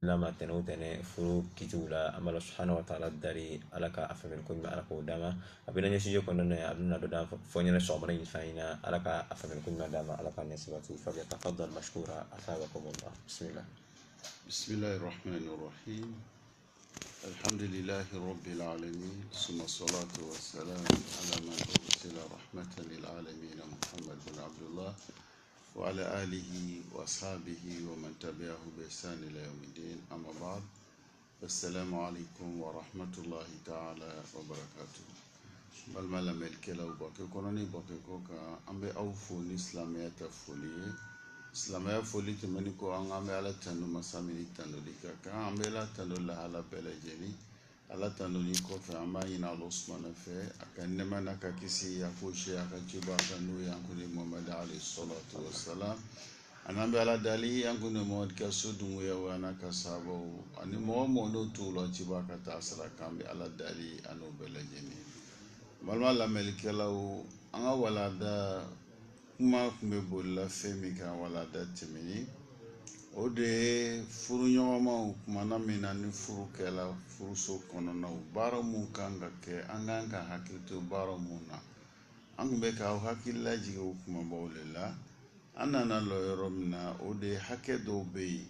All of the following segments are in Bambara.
lama tene tene furu kitula amala subhanahu wa ta'ala dari alaka afamen ko alaka dama abina nyasi jo kono ne aduna do da fonya ne somra ni faina alaka afamen ko dama alaka ne sibati fa yatafaddal mashkura asabakum allah bismillah. بسم الله الرحمن الرحيم الحمد لله رب العالمين ثم الصلاة والسلام على من أرسل رحمة للعالمين محمد بن عبد الله وعلى آله وأصحابه ومن تبعه بإحسان إلى يوم الدين أما بعد السلام عليكم ورحمة الله تعالى وبركاته بل ما لم يلكلوا باكي كونني باكي كوكا أمبي أوفو الإسلامية فولي silamaya foli tɛmɛni ko an bɛ ala tanu masamini tanuli ka kan an bɛ ala tanu lahala bɛɛ lajɛlen ala tanuli kɔfɛ an b'a ɲini ala sumana fɛ a ka nɛɛma n'a ka kisi a ko se a ka ciba a ka n'o ye an kuni mamadu alayhi salatu wasalam ani an bɛ ala dali an kuni mamadu ka so dungoya wa n'a ka sababu ani mɔgɔ mɔgɔ n'o t'o la ciba ka taa sara k'an bɛ ala dali ani o bɛɛ lajɛlen balima lamɛnnikɛlaw an ka walanda kuma kun bɛ bolila fɛn min kan walada tɛmɛni o de ye furu ɲɔgɔnmaw kumana min na ni furu kɛla furuso kɔnɔnaw baara mun kan ka kɛ an kan ka hakili to baara mun na an kun bɛ k'aw hakili lajigin o kumabaw de la an nana lɔ yɔrɔ min na o de ye hakɛ dɔw bɛ yen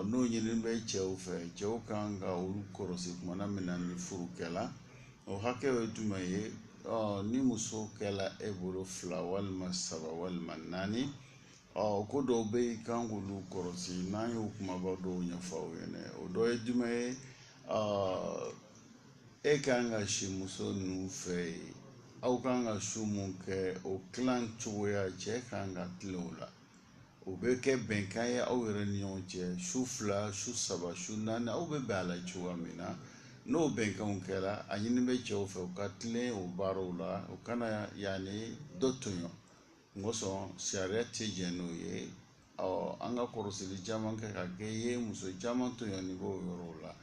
n'o ɲini bɛ cɛw fɛ cɛw kan ka olu kɔlɔsi kumana min na ni furu kɛla o hakɛ ye jumɛn ye ni muso kɛla e bolo 2 walima 3 walima 4 ko dɔw bɛ yen kan k'olu kɔlɔsi n'an y'o kumaba dɔw ɲɛfɔ aw ɲɛna o dɔ ye jumɛn ye e kan ka si muso ninnu fɛ yen aw kan ka su mun kɛ o tilan cogoya cɛ kan ka tilen o la o bɛ kɛ bɛnkan ye aw yɛrɛ ni ɲɔgɔn cɛ su 2 su 3 su 4 aw bɛ bɛn a la cogoya min na n'o bɛnkanw kɛra a ɲini bɛ cɛw fɛ u ka tilen o baaraw la u kana yani dɔ tɔɲɔ ngɔsɔn sariya tɛ jɛn n'o ye an ka kɔlɔsili caman kɛ ka kɛ ye muso caman tɔɲɔ ni b'o yɔrɔw la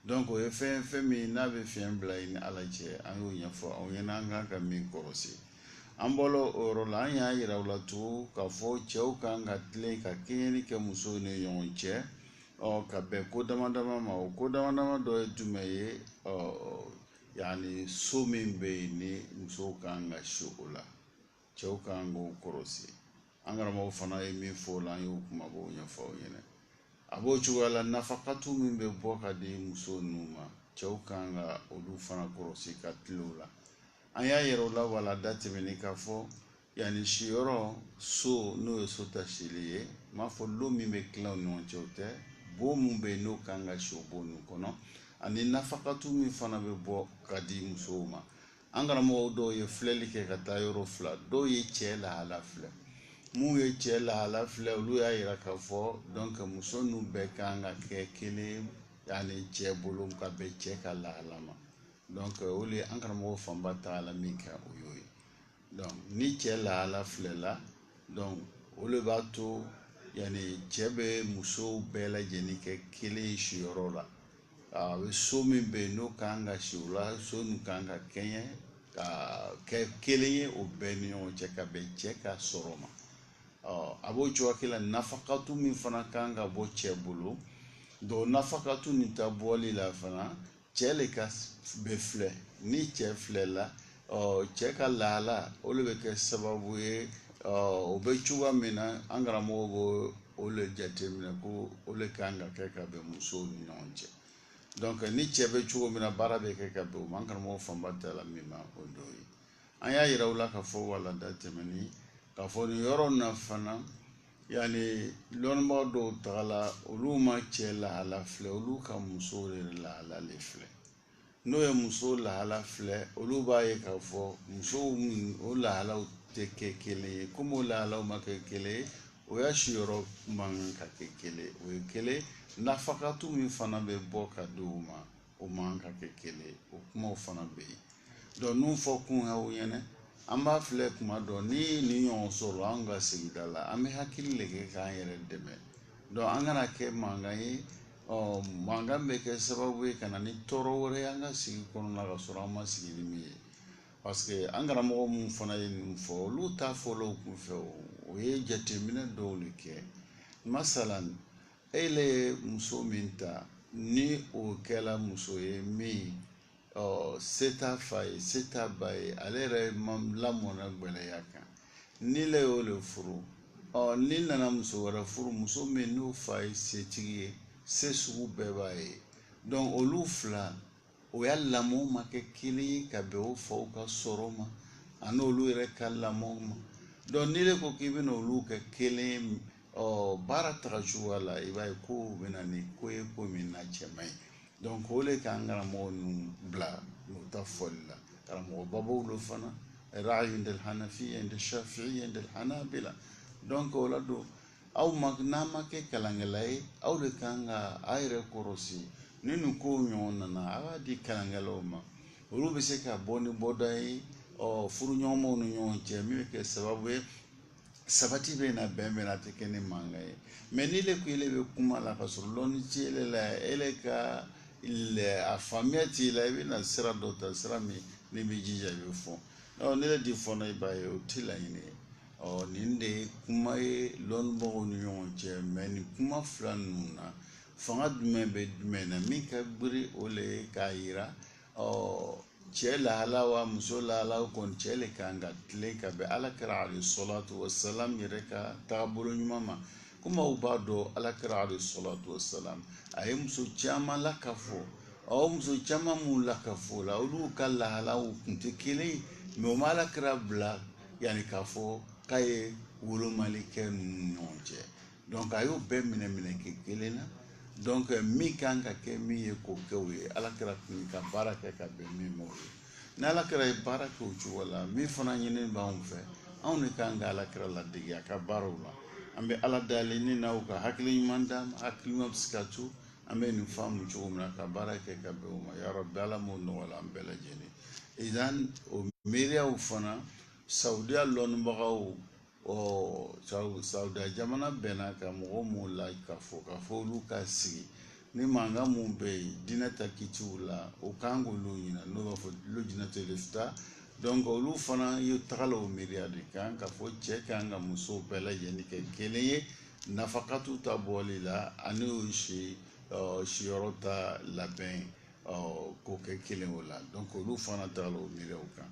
donc o ye fɛn min n'a bɛ fiɲɛ bila i ni ala cɛ an y'o ɲɛfɔ aw ɲɛna an kan ka min kɔlɔsi an bɔra o yɔrɔ la an y'a yira u la tugun k'a fɔ cɛw kan ka tilen ka kɛɲɛni kɛ musow ni ɲɔgɔn cɛ ka bɛn ko dama dama ma o ko dama dama dɔ ye jumɛn ye yani so min bɛ yen ni musow kan ka si o la cɛw kan k'o kɔlɔsi an karamɔgɔ fana ye min fɔ o la an y'o kumabaw ɲɛfɔ aw ɲɛna a b'o cogoya la nafakatu min bɛ bɔ ka di muso ninnu ma cɛw kan ka olu fana kɔlɔsi ka tilen o la an y'a yɛrɛ o la walada tɛmɛnen k'a fɔ yani siyɔrɔ so n'o ye so tasili ye n m'a fɔ lo min bɛ tilan o ni ɲɔgɔn cɛ o tɛ bon mun bɛ yen n'o kan ka si o bon ninnu kɔnɔ ani nafakatu min fana bɛ bɔ ka di musow ma an karamɔgɔw dɔw ye filɛli kɛ ka taa yɔrɔ 2 dɔw ye cɛ lahala filɛ mun ye cɛ lahala filɛ olu y'a yira k'a fɔ donc muso ninnu bɛɛ kan ka kɛ kelen yani cɛ bolo ka bɛn cɛ ka lahala ma donc o de an karamɔgɔ fanba taala min kɛ o y'o ye donc ni cɛ lahala filɛ la donc o de b'a to yani cɛ bɛ musow bɛɛ lajɛlen kɛ kelen siyɔrɔ la a bɛ so min bɛ yen n'o kan ka si o la so ninnu kan ka kɛɲɛ ka kɛ kelen ye o bɛɛ ni ɲɔgɔn cɛ ka bɛn cɛ ka sɔrɔ ma a b'o cogoya la nafakatu min fana kan ka bɔ cɛ bolo donc nafakatu nin ta bɔli la fana cɛ le ka bɛ filɛ ni cɛ filɛ la cɛ ka lahala o de bɛ kɛ sababu ye o bɛ cogoya min na an karamɔgɔ b'o o le jateminɛ ko o le kan ka kɛ ka bɛn musow ni ɲɔgɔn cɛ donc ni cɛ bɛ cogo min na baara bɛ kɛ ka bɛn o ma an karamɔgɔ fanba taala min ma o dɔ ye an y'a yira u la k'a fɔ walanda tɛmɛni k'a fɔ nin yɔrɔ na fana yani lɔnnibaga dɔw tagala olu ma cɛ lahala filɛ olu ka musow de lahala le filɛ n'o ye muso lahala filɛ olu b'a ye k'a fɔ musow o lahalaw tɛ kɛ kelen ye komi o lahalaw ma kɛ kelen ye o y'a siyɔrɔ man ka kɛ kelen o ye kelen nafakatu min fana bɛ bɔ ka di o ma o man ka kɛ kelen o kumaw fana bɛ yen donc n'u fɔ kun y'aw ɲɛna an b'a filɛ kuma dɔ ni nin ɲɔgɔn sɔrɔ an ka sigida la an bɛ hakili de kɛ k'an yɛrɛ dɛmɛ donc an kana kɛ mankan ye mankan bɛ kɛ sababu ye ka na ni tɔɔrɔ wɛrɛ ye an ka sigi kɔnɔna ka sɔrɔ an ma sigi ni min ye parce que an karamɔgɔ mun fana ye nin fɔ olu t'a fɔlaw kun fɛ o ye jateminɛ dɔw de kɛ masalan ele muso min ta ni o kɛla muso ye min se t'a fa ye se t'a ba ye ale yɛrɛ lamɔna gwɛlɛya kan ni le y'o le furu ni nana muso wɛrɛ furu muso min n'o fa ye setigi ye se sugu bɛɛ b'a ye donc olu fila o y'a lamɔ ma kɛ kelen ye ka bɛn o faw ka sɔrɔ ma ani olu yɛrɛ ka lamɔ ma donc ni le ko k'i bɛna olu kɛ kelen ye baara taga cogoya la i b'a ye ko bɛna ni ko ye ko min na cɛ man ɲi donc o le k'an karamɔgɔ ninnu bila n'o ta fɔli la karamɔgɔba b'o lo fana ra'ayi inda al-hanafiya inda shafi'i inda al-hanabila donc o la don aw ma n'a ma kɛ kalankɛla ye aw de kan ka a yɛrɛ kɔrɔsi ni nin kow ɲɔgɔn nana a b'a di kalankɛlaw ma olu bɛ se ka bɔ ni bɔda ye furuɲɔgɔnmaw ni ɲɔgɔn cɛ min bɛ kɛ sababu ye sabati bɛ na bɛn bɛn a tɛ kɛ ni mankan ye mais ni le ko ele bɛ kuma la ka sɔrɔ lɔnni ti ele la ele ka a faamuya t'i la i bɛna sira dɔ ta sira min ni bɛ jija i bɛ fɔ ne le di fɔna i b'a ye o ti laɲini ye nin de ye kuma ye lɔnnibagaw ni ɲɔgɔn cɛ mais nin kuma fila ninnu na fanga jumɛn bɛ jumɛn na min ka biri o le ye k'a yira cɛ lahala wa muso lahala kɔni cɛ le kan ka tilen ka bɛn alakira alayhi salatu wasalam yɛrɛ ka taabolo ɲuman ma komi aw b'a dɔn alakira alayhi salatu wasalam a ye muso caman lakafo muso caman minnu lakafo la olu ka lahalaw tun tɛ kelen ye mais o ma alakira bila yani k'a fɔ k'a ye wolomali kɛ ninnu ɲɔgɔn cɛ donc a y'o bɛɛ minɛ minɛ kɛ kelen na donc min kan ka kɛ min ye k'o kɛ o ye alakira tun ka baara kɛ ka bɛn min ma o ye ni alakira ye baara kɛ o cogo la min fana ɲini b'anw fɛ anw de kan ka alakira ladege a ka baaraw la an bɛ ala dali ni n'aw ka hakili ɲuman d'a ma hakili ɲuman bɛ se ka to an bɛ nin faamu cogo min na ka baara kɛ ka bɛn o ma ya rabbi ala m'o nɔgɔya an bɛɛ lajɛlen idan o miiriyaw fana saudiya lɔnnibagaw saudiya jamana bɛnna ka mɔgɔ minnu la ka fɔ olu ka sigi ni mankan mun bɛ yen diinɛ ta kitiw la o kan k'olu ɲina n'o b'a fɔ lujinatul ifta donc olu fana ye tagala o miiriya de kan ka fɔ cɛ kan ka muso bɛɛ lajɛlen kɛ kelen ye nafakatu ta bɔli la ani o siyɔrɔ ta labɛn k'o kɛ kelen o la donc olu fana tagala o miiriyaw kan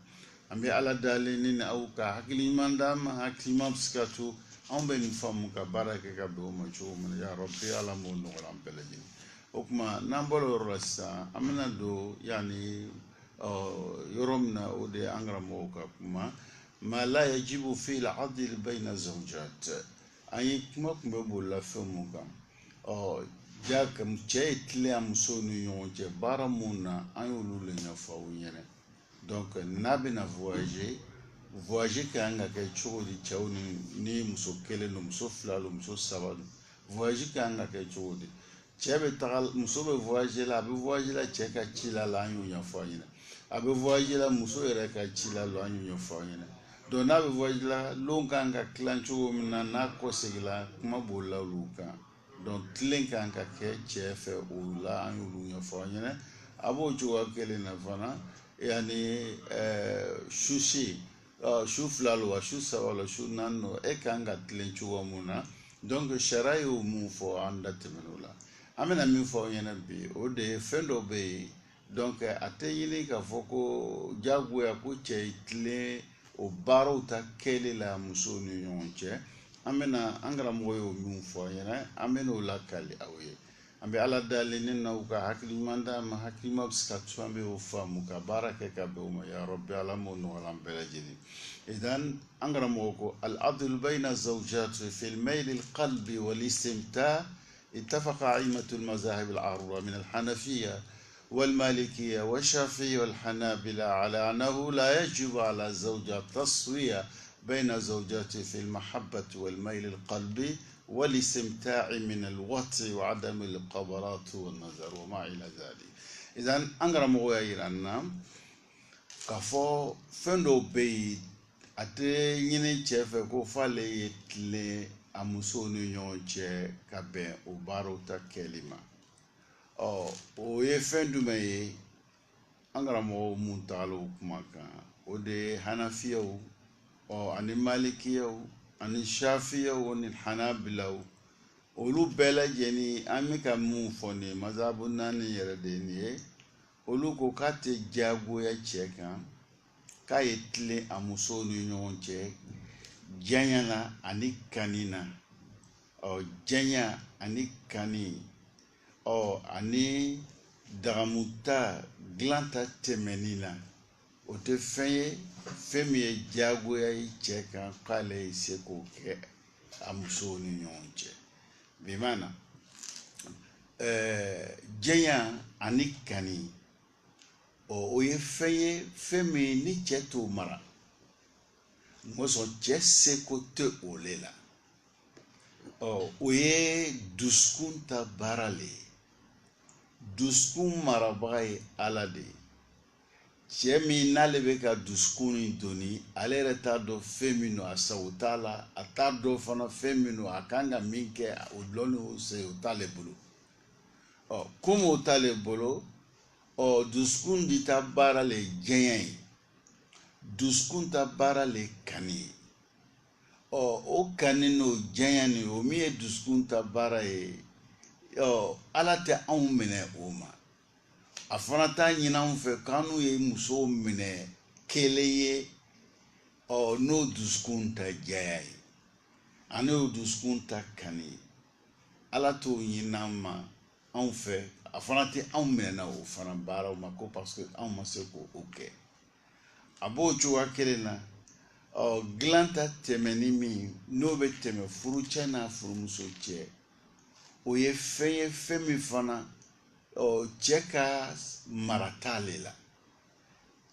an bɛ ala dali ni aw ka hakili ɲuman d'a ma hakili ɲuman bɛ se ka to anw bɛ nin faamu ka baara kɛ ka bɛn o ma cogo min na ya rabbi ala m'o nɔgɔya an bɛɛ lajɛlen o kuma n'an bɔra o yɔrɔ la sisan an bɛna don yani yɔrɔ min na o de ye an karamɔgɔw ka kuma ma la yajibu fi al-adl bayna zawjat an ye kuma tun bɛ bolila fɛn mun kan cɛ ye tilen a musow ni ɲɔgɔn cɛ baara mun na an y'olu le ɲɛfɔ aw ɲɛna donc n'a bɛna voyager kan ka kɛ cogo di cɛw ni muso kelen don muso fila don muso saba don voyager kan ka kɛ cogo di cɛ bɛ taga muso bɛ voyager la a bɛ voyager la cɛ ka ci la an y'o ɲɛfɔ a ɲɛna a bɛ voyager la muso yɛrɛ ka ci la an y'o ɲɛfɔ a ɲɛna donc n'a bɛ voyager la lon kan ka tilan cogo min na n'a kɔ segila kuma bolila olu kan donc tilen kan ka kɛ cɛ fɛ o la an y'olu ɲɛfɔ a ɲɛna a b'o cogoya kelen na fana yani su fila lo wa su saba lo su naani lo e kan ka tilen cogo mun na donc sariya y'o mun fɔ an da tɛmɛn'o la an bɛna min fɔ aw ɲɛna bi o de ye fɛn dɔ bɛ yen donc a tɛ ɲini k'a fɔ ko diyagoya ko cɛ tilen o baaraw ta kɛli la musow ni ɲɔgɔn cɛ an bɛna an karamɔgɔ y'o min fɔ aw ɲɛna an bɛna o lakali aw ye an bɛ ala dali ni n'aw ka hakili ɲuman d'a ma hakili ɲuman bɛ se ka to an bɛ o faamu ka baara kɛ ka bɛn o ma ya rabbi ala m'o nɔgɔya an bɛɛ lajɛlen idan an karamɔgɔ ko al-adl bayna zawjat fi al-mayl al-qalbi wal-istimta' اتفق أئمة المذاهب الأربعة من الحنفية والمالكية والشافعية والحنابلة على أنه لا يجب على الزوجة التسوية بين زوجاته في المحبة والميل القلبي والاستمتاع من الوطء وعدم القبرات والنظر وما إلى ذلك إذن أنغرا مغير أنام كفو فندو بي أتي يني تشيفة كوفالي يتلي a musow ni ɲɔgɔn cɛ ka bɛn o baaraw ta kɛli ma o ye fɛn jumɛn ye an karamɔgɔw mun tagala o kuma kan o de ye hanafiyaw ani malikiyaw ani shafiyaw ani hanabilaw olu bɛɛ lajɛlen an bɛ ka mun fɔ nin ye mazabu naani yɛrɛ de ye nin ye olu ko k'a tɛ diyagoya cɛ kan k'a ye tilen a musow ni ɲɔgɔn cɛ janya la ani kani na janya ani kani ani dagamuta dilan ta tɛmɛni na o tɛ fɛn ye fɛn min ye diyagoya ye cɛ kan k'ale ye se k'o kɛ a musow ni ɲɔgɔn cɛ bimana jɛnya ani kani o ye fɛn ye fɛn min ni cɛ t'o mara mɔsɔn cɛ seko tɛ o le la o ye dusukun ta baara le ye dusukun marabaga ye Ala de ye cɛ min n'ale bɛ ka dusukun nin doni ale yɛrɛ t'a dɔn fɛn min don a sago t'a la a t'a dɔn fana fɛn min don a kan ka min kɛ o dɔnni o se o t'ale bolo komi o t'ale bolo dusukun di ta baara le ye jɛnya ye dusukun ta baara le ye kani ye o kani n'o jɛnya nin o min ye dusukun ta baara ye Ala tɛ anw minɛ o ma a fana t'a ɲini anw fɛ k'anw ye musow minɛ kelen ye n'o dusukun ta jɛya ye ani o dusukun ta kani ye Ala t'o ɲini an ma anw fɛ a fana tɛ anw minɛ o fana baaraw ma ko parce que anw ma se k'o kɛ a b'o cogoya kelen na dilan ta tɛmɛni min n'o bɛ tɛmɛ furucɛ n'a furumuso cɛ o ye fɛn ye fɛn min fana cɛ ka mara t'ale la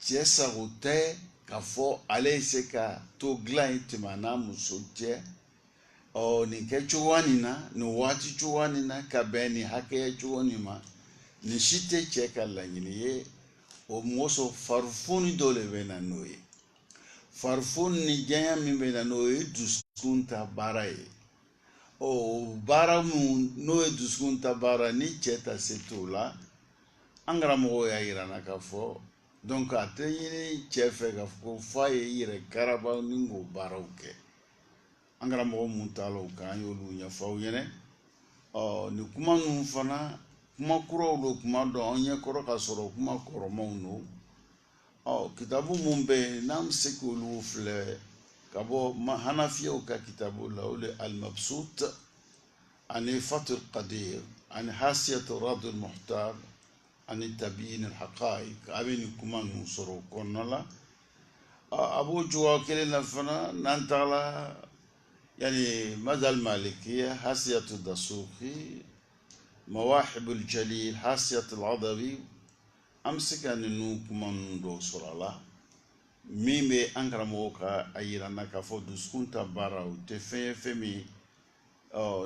cɛ sago tɛ k'a fɔ ale ye se ka to dilan in tɛmɛ a n'a muso cɛ nin kɛ cogoya nin na nin waati cogoya nin na ka bɛn nin hakɛya cogoya nin ma nin si tɛ cɛ ka laɲini ye o mɔsɔn farifoni dɔ de bɛ na n'o ye farifoni ni jɛnya min bɛ na n'o ye dusukun ta baara ye baara mun n'o ye dusukun ta baara ni cɛ ta se t'o la an karamɔgɔw y'a yira na k'a fɔ donc a tɛ ɲini cɛ fɛ k'a fɔ ko f'a ye yɛrɛ garaba ni k'o baaraw kɛ an karamɔgɔ mun t'a la o kan an y'olu ɲɛfɔ aw ɲɛna nin kuma ninnu fana kuma kuraw don kuma dɔn an ɲɛ kɔrɔ ka sɔrɔ kuma kɔrɔmanw don kitabu mun bɛ yen n'an bɛ se k'olu filɛ ka bɔ hanafiyaw ka kitabu la o de al-mabsut ani fatul qadir ani hasiyatu radul muhtar ani tabiyin al-haqa'iq a bɛ nin kuma ninnu sɔrɔ o kɔnɔna la a b'o cogoya kelen na fana n'an tagala yani mazal malikiya hasiyatu dasuqi mawahibul jalil hasiyatu al-adawi an bɛ se ka ninnu kuma ninnu dɔw sɔrɔ a la min bɛ an karamɔgɔw ka a yira n na k'a fɔ dusukun ta baara o tɛ fɛn ye fɛn min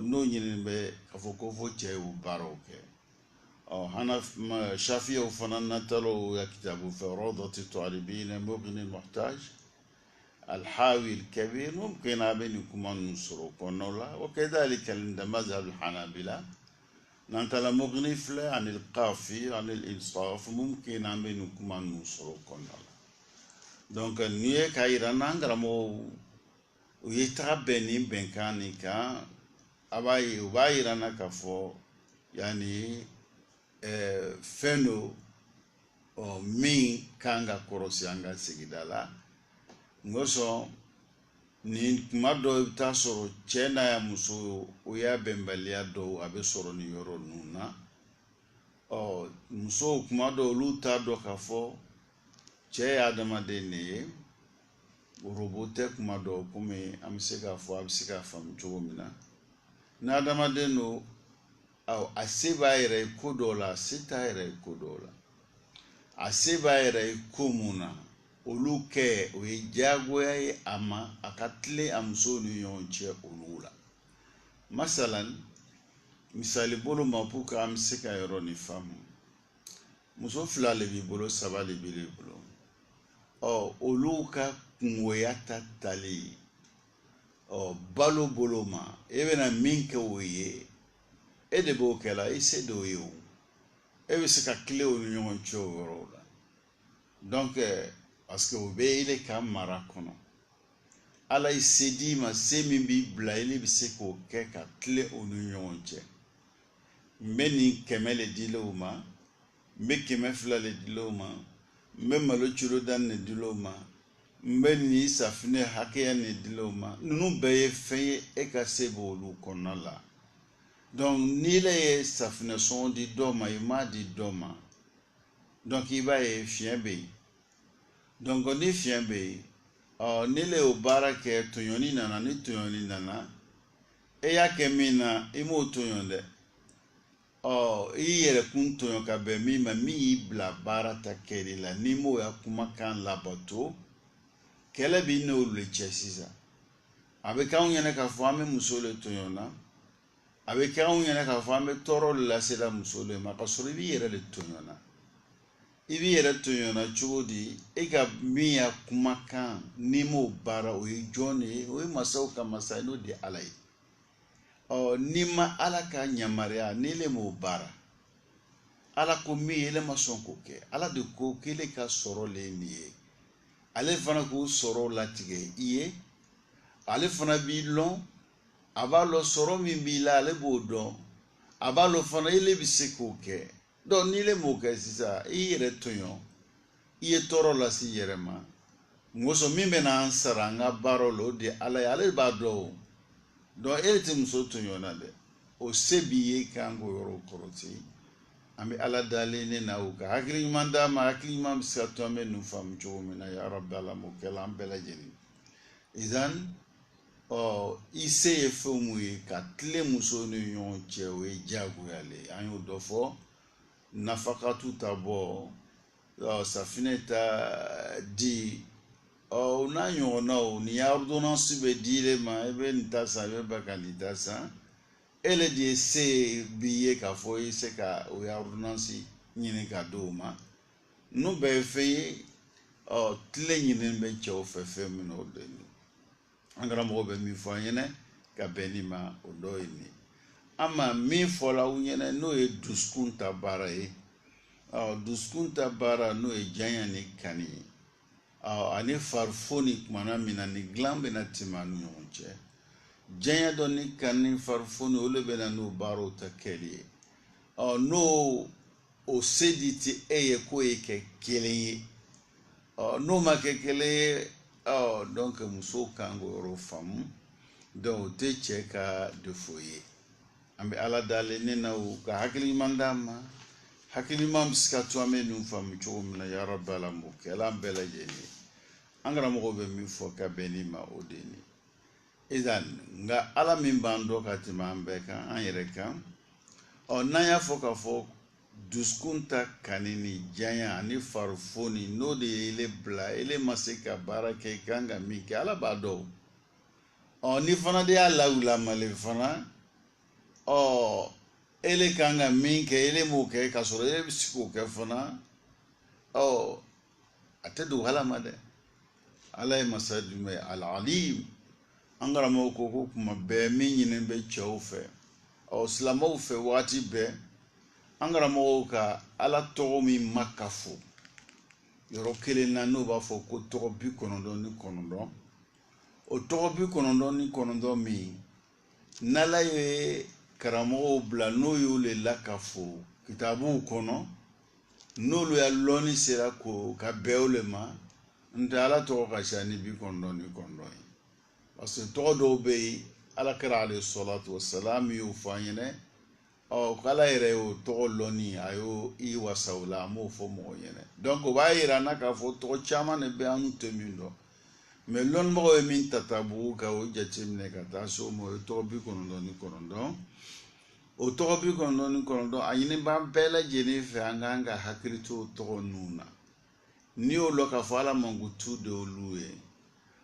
n'o ɲinini bɛ k'a fɔ ko fo cɛ y'o baaraw kɛ shafiyaw fana natalaw ya kitabu fɛ rawdatu talibin mughni muhtaj alhawi alkabir mumkin a bɛ nin kuma ninnu sɔrɔ o kɔnɔnaw la wa kadhalika inda mazhab alhanabila n'an taara mughni filɛ ani alqafi ani alinsaf mumkin an bɛ nin kuma ninnu sɔrɔ o kɔnɔna la donc nin ye k'a yira n'an karamɔgɔw u ye taga bɛn nin bɛnkan nin kan a b'a ye u b'a yira n na k'a fɔ yani fɛn do min kan ka kɔrɔsi an ka sigida la ngosɔn nin kuma dɔw i bɛ taa sɔrɔ cɛ n'a muso o y'a bɛnbaliya dɔw a bɛ sɔrɔ nin yɔrɔ ninnu na musow kuma dɔw olu t'a dɔn k'a fɔ cɛ ye adamaden de ye orobo tɛ kuma dɔw komi an bɛ se k'a fɔ a bɛ se k'a faamu cogo min na ni adamaden do a se b'a yɛrɛ ye ko dɔw la a se t'a yɛrɛ ye ko dɔw la a se b'a yɛrɛ ye ko mun na olu kɛ o ye diyagoya ye a ma a ka tilen a musow ni ɲɔgɔn cɛ olu la masalan misali bolo ma pour que an bɛ se ka yɔrɔ nin faamu muso fila le b'i bolo saba le b'i bolo olu ka kungoya ta tali balo bolo ma e bɛna min kɛ o ye e de b'o kɛ la i se d'o ye o e bɛ se ka tilen o ni ɲɔgɔn cɛ o yɔrɔw la donc parce que o bɛ e de ka mara kɔnɔ ala isedi ma semi bi bla ile bi se ko ke ka tle onu yonche meni kemele diloma me keme fla le diloma me malo churo dan ne diloma me ni safne hake ne diloma nunu beye fe e ka sebo lu konala donc ni le safne son di doma ima di doma donc iba e fienbe donc on est fienbe nile obara ke tuyoni nana ni tuyoni nana e ya kemina imo tuyonde iyere kun tuyon ka be mi ma mi bla bara ta keri la ni mo ya kuma kan labato kele bi no le chesiza abe ka unyene ka fami musole tuyona abe ka unyene ka fami toro la sela musole ma ka sori bi yere le tuyona ibi yere tuyona chudi e ka mi ya kuma kan ni mo bara o joni o masau ka masai no di alai nima ala ka nyamaria nile mo bara ala ko mi ele mason ko ke ala de ko kele ka soro le niye ale fana ko soro latige iye ale fana bi lon abalo soro mi bi la ale bodo abalo fana ele bi se ko ke do nile mo ke sisa ire tonyo iye toro la si yerema ngoso mi be na ansara nga baro lo de ala ale ba do donc elle était muso tunyona de o sebiye kango yoro koroti ambi ala dale ne na uka hakili manda ma hakili mam sato me nu fam chomina ya rabbal alamin ambela jeni izan ise fomu ka tle muso no yon chewe jagu yale anyo dofo nafakatu tabo safineta di na yona ni ordonnance be dire ma ebe ntasa be bakanitasa ele di se biye ka fo se ka o ordonnance nyine ka do ma no be fe tle nyine be che o fe mi no de ni angara mo be mi fo nyine ka benima o do ni ama mi fo la nyine no e duskunta bara e duskunta bara no e janya ni kani ani farfoni kumana mina ni glambe na timanu yonche jenya doni kani farfoni ole bena no baro takeli no o sediti eye ko eke kele no ma ke kele donc muso kango ro fam donc te cheka de foyer ambe ala dale nena u ka hakili mandama hakili mam skatu amenu fam chomna ya rabbal alamin kala bela jeni angara mo be mi fo ka benima odeni izan nga ala min bando ka timambe kan an yere kan na ya fo ka fo duskunta kanini janya ni farfoni no de ile bla ile masika barake kanga mi ke ala bado ni fana de ala ula male fana ele kanga mi ke ile mo ke ka so ile bisiko ke fana atedu hala made ala masadume al-alim angara mo ko kuma be min yin be chaufe islamo fe wati be angara mo ka ala to mi makafu yoro kele na no ba fo ko to bi konondo ni konondo o to bi konondo ni konondo mi nala ye karamo bla no yo le lakafu kitabu kono no lo ya loni sera ko ka beolema nta ala to ka shani bi kondo ni kondo parce que to do be ala kara alayhi salatu wassalam yu fanyene kala ire o to loni ayo i wasawla mo fo mo yene donc ba ira na ka fo to chama ne be anu temindo mais lon mo e min tatabu ka o jatimne ka ta so mo to bi kondo ni kondo o to bi kondo ni kondo ayine ba bela jeni fe anganga hakirito to nuna ni o loka fala mangutu de oluye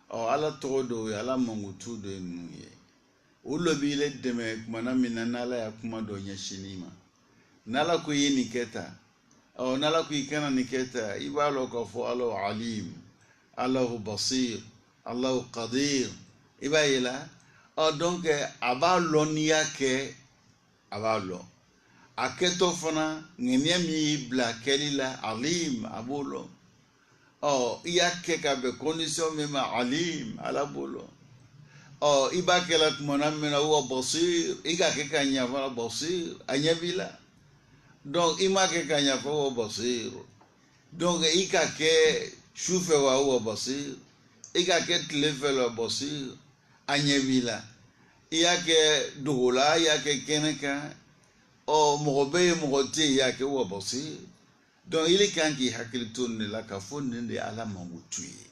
ala to do ala mangutu de nuye o lobi le deme kumana mina nala ya kuma do nyashinima nala ko yini keta nala ko ikana niketa ibalo ko fo alo alim Allahu basir Allahu qadir ibayila donc abalo niyake abalo aketo fana ngenia mi bla kelila alim abolo yake ka be condition même alim ala bolo ibake la kumana mena huwa basir igake ka nya fa basir anya bila donc imake ka nya fa huwa basir donc ikake shufe wa huwa basir ikake tlefe la basir anya bila yake dogola yake keneka mogobe mogote yake huwa basir donc il kan ki hakili tonne la ka fonne de ala mangutuye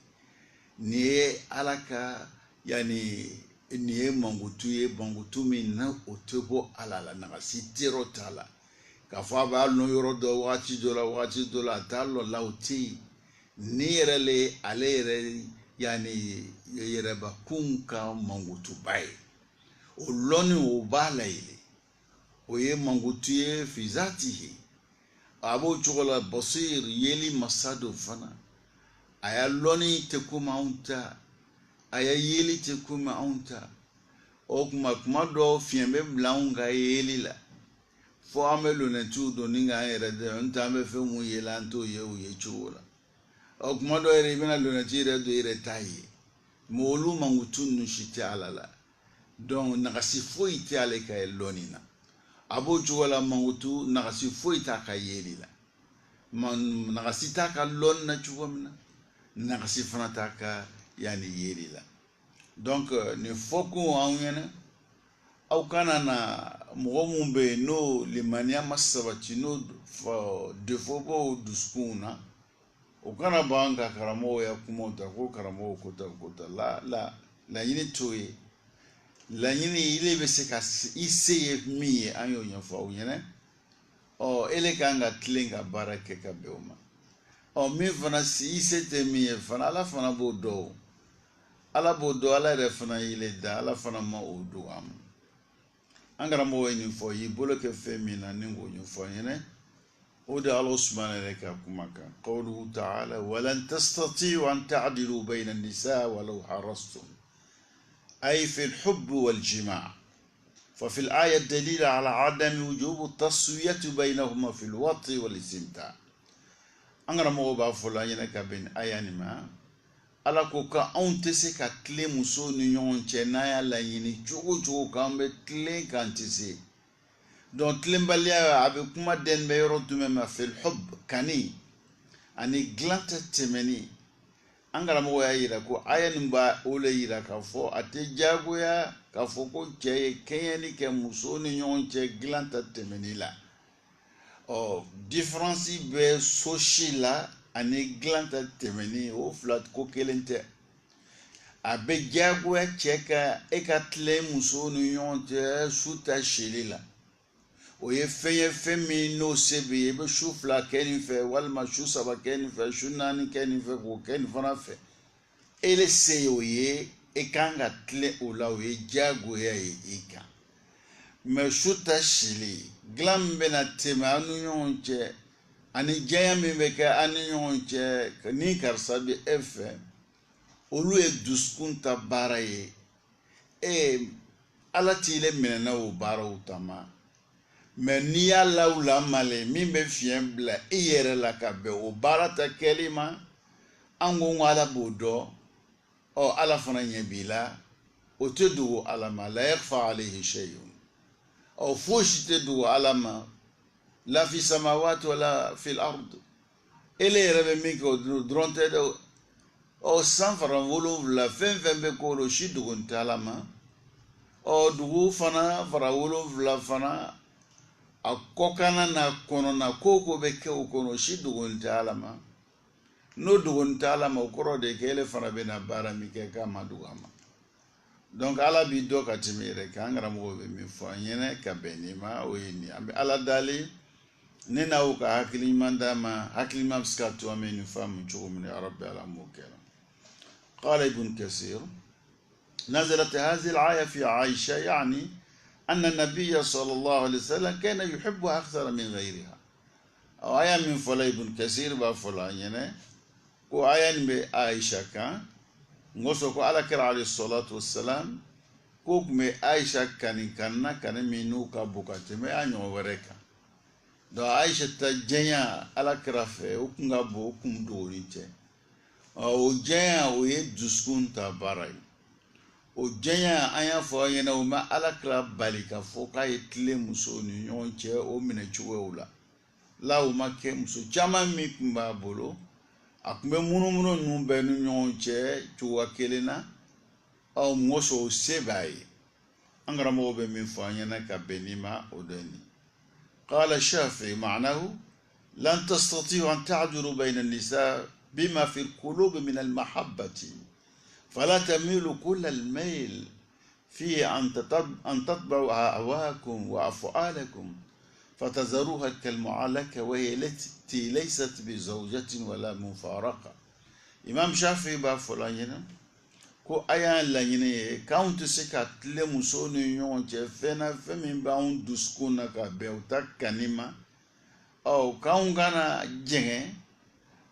ni ala ka yani ni mangutuye bangutu min na otebo ala la na sitero tala ka fa ba no yoro do wati do la talo lauti ni rele alere yani yere ba kunka mangutu bai oloni o bala ile o ye mangutuye fizatihi abo chokola basir yeli masado fana aya loni te kuma unta aya yeli te kuma unta o kuma do fiembe blaunga yeli la fo amelo na tu do ninga era de unta me fe mu yela nto ye o ye chola o kuma do ere bina lo na tire do ere tayi molu mangutu nu shite alala donc nakasi fo ite ale ka lonina abo juwala mangutu nakasi foi ta ka yeli la man nakasi ta ka lon na chuwamna nakasi fana ta ka yani yeli la donc ne foku awena au kana na mugomumbe no limania masabati no de fobo duskuna o kana banga karamo ya kumota ko karamo kota la yini toye la yini ile be se ka ise mi anyo nyafo o yene ele kanga tlinga barake ka beoma mi fana si ise te mi fana ala fana bodo ala re fana ile da ala fana ma odo am angara mo weni fo yi boloke femina ningo nyafo yene oda Allah subhanahu wa ta'ala kumaka qawluhu ta'ala walan tastati'u an ta'dilu bayna an-nisa walau harastum أي في الحب والجماع ففي الآية الدليل على عدم وجوب التسوية بينهما في الوطء والاستمتاع أنا رمو بافولا ينك بين أيانما ala ko ka on te se ka kle muso ni ɲɔgɔn cɛ n'a y'a laɲini cogo cogo k'an bɛ tilen k'an tɛ se donc tilenbaliya a bɛ kuma dɛn bɛ yɔrɔ jumɛn ma fil hub kani ani dilan tɛ tɛmɛni an karamɔgɔ y'a yira ko aya nin b'a o le yira k'a fɔ a tɛ diyagoya k'a fɔ ko cɛ ye kɛɲɛni kɛ muso ni ɲɔgɔn cɛ dilan tɛ tɛmɛni la différence bɛ so si la ani dilan tɛ tɛmɛni o fila ko kelen tɛ a bɛ diyagoya cɛ ka e ka tilen muso ni ɲɔgɔn cɛ su ta sili la o ye fɛn ye fɛn min n'o se bɛ ye i bɛ su fila kɛ nin fɛ walima su saba kɛ nin fɛ su naani kɛ nin fɛ k'o kɛ nin fana fɛ e le se o ye e kan ka tilen o la o ye diyagoya ye i kan mɛ su ta sili dilan min bɛna tɛmɛ an ni ɲɔgɔn cɛ ani jɛya min bɛ kɛ an ni ɲɔgɔn cɛ ni karisa bɛ e fɛ olu ye dusukun ta baara ye ala t'i le minɛna o baaraw tama mɛ n'i y'a lawula male min bɛ fiɲɛ bila i yɛrɛ la ka bɛn o baara ta kɛli ma an ko ala b'o dɔn ala fana ɲɛ b'i la o tɛ dogo ala ma la yakhfa alayhi shay'un fosi tɛ dogo ala ma la fi samawati wala fil ard ele yɛrɛ bɛ min kɛ o dɔrɔn tɛ dɛ san fara 7 fɛn fɛn bɛ k'o la o si dogo tɛ ala ma dugu fana fara 7 fana a kɔkana na kɔnɔna ko ko bɛ kɛ o kɔnɔ o si dogo tɛ ala ma n'o dogo tɛ ala ma o kɔrɔ de kɛ ele fana bɛ na baara min kɛ k'a ma dogo a ma donc ala b'i dɔn ka tɛmɛ yɛrɛ kan an karamɔgɔ bɛ min fɔ an ɲɛnɛ ka bɛn nin ma o ye nin an bɛ ala dali ne n'aw ka hakili ɲuman d'a ma hakili ɲuman bɛ se ka to an bɛ nin faamu cogo min na yarabi ala m'o kɛra قال ابن كثير نزلت هذه الآية في عائشة يعني أن النبي صلى الله عليه وسلم كان يحبها أكثر من غيرها أو آية من فلا ابن كثير بفلا يعني كو آية من عائشة كان نقصو على كرا عليه الصلاة والسلام كوك مي عائشة كان منو كابوكات مي أنيو وريكا دو عائشة تجنيا على كرا في وكنغا بو وكم دوريتي o janya o ye dusukun ta baara ye o janya an y'a fɔ an ɲɛna o ma alakira bali ka fɔ k'a ye tile muso ni ɲɔgɔn cɛ o minɛ cogoyaw la la o ma kɛ muso caman min tun b'a bolo a tun bɛ munumunu ninnu bɛɛ ni ɲɔgɔn cɛ cogoya kelen na mɔgɔ sɔrɔ o se b'a ye an karamɔgɔ bɛ min fɔ an ɲɛna ka bɛn ni ma o dɔ ye قال الشافعي معناه لن تستطيعوا أن تعدلوا بين النساء بما في القلوب من المحبة فلا تميلوا كل الميل في أن تتبعوا أهواءكم وأفعالكم فتذروها كالمعلقة وهي التي ليست بزوجة ولا مفارقة. إمام شافعي بافلانينا ko aya la nyine count se ka tle muso ni nyon che fena femi ba un duskuna ka be utakanima o kaungana jenge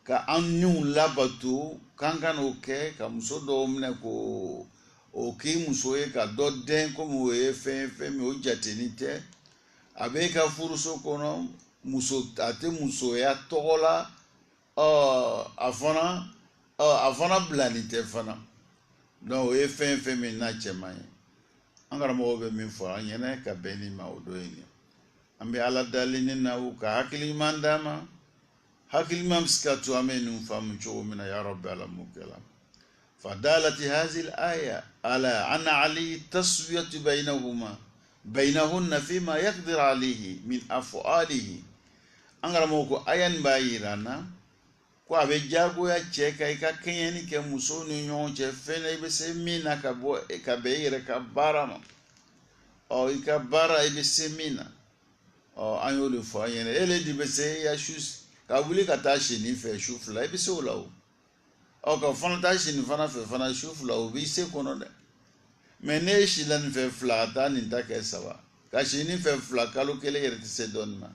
ka anyu labatu kangana oke ka muso do mne ko o ki muso e ka do den ko mo e femi o jatenite abe ka furuso kono muso ate muso ya togola afana blanite fana donc o ye fɛn min n'a cɛman ye an karamɔgɔw bɛ min fɔ an ɲɛna ka bɛn ni ma o dɔ ye an bɛ ala dali ni na u ka hakili ɲuman d'a ma hakili ɲuman bɛ se ka to an bɛ ninnu faamu cogo min na ya rabbi ala m'o kɛ la فدالت هذه الآية على أن علي تسوية بينهن فيما يقدر عليه من أفعاله an karamɔgɔ ko aya nin b'a yira n na ko a bɛ jagoya cɛ ka i ka kɛɲɛni kɛ musow ni ɲɔgɔn cɛ fɛn na i bɛ se min na ka bɛn i yɛrɛ ka baara ma i ka baara i bɛ se min na an y'o de fɔ an ɲɛna ele de bɛ se ya su ka wuli ka taa sini fɛ su fila i bɛ se o la o ka fana taa sini fana fɛ fana su fila o b'i se kɔnɔ dɛ mɛ ne si la nin fɛ fila ka taa nin ta kɛ saba ka sini fɛ fila kalo kelen yɛrɛ tɛ se dɔɔnin ma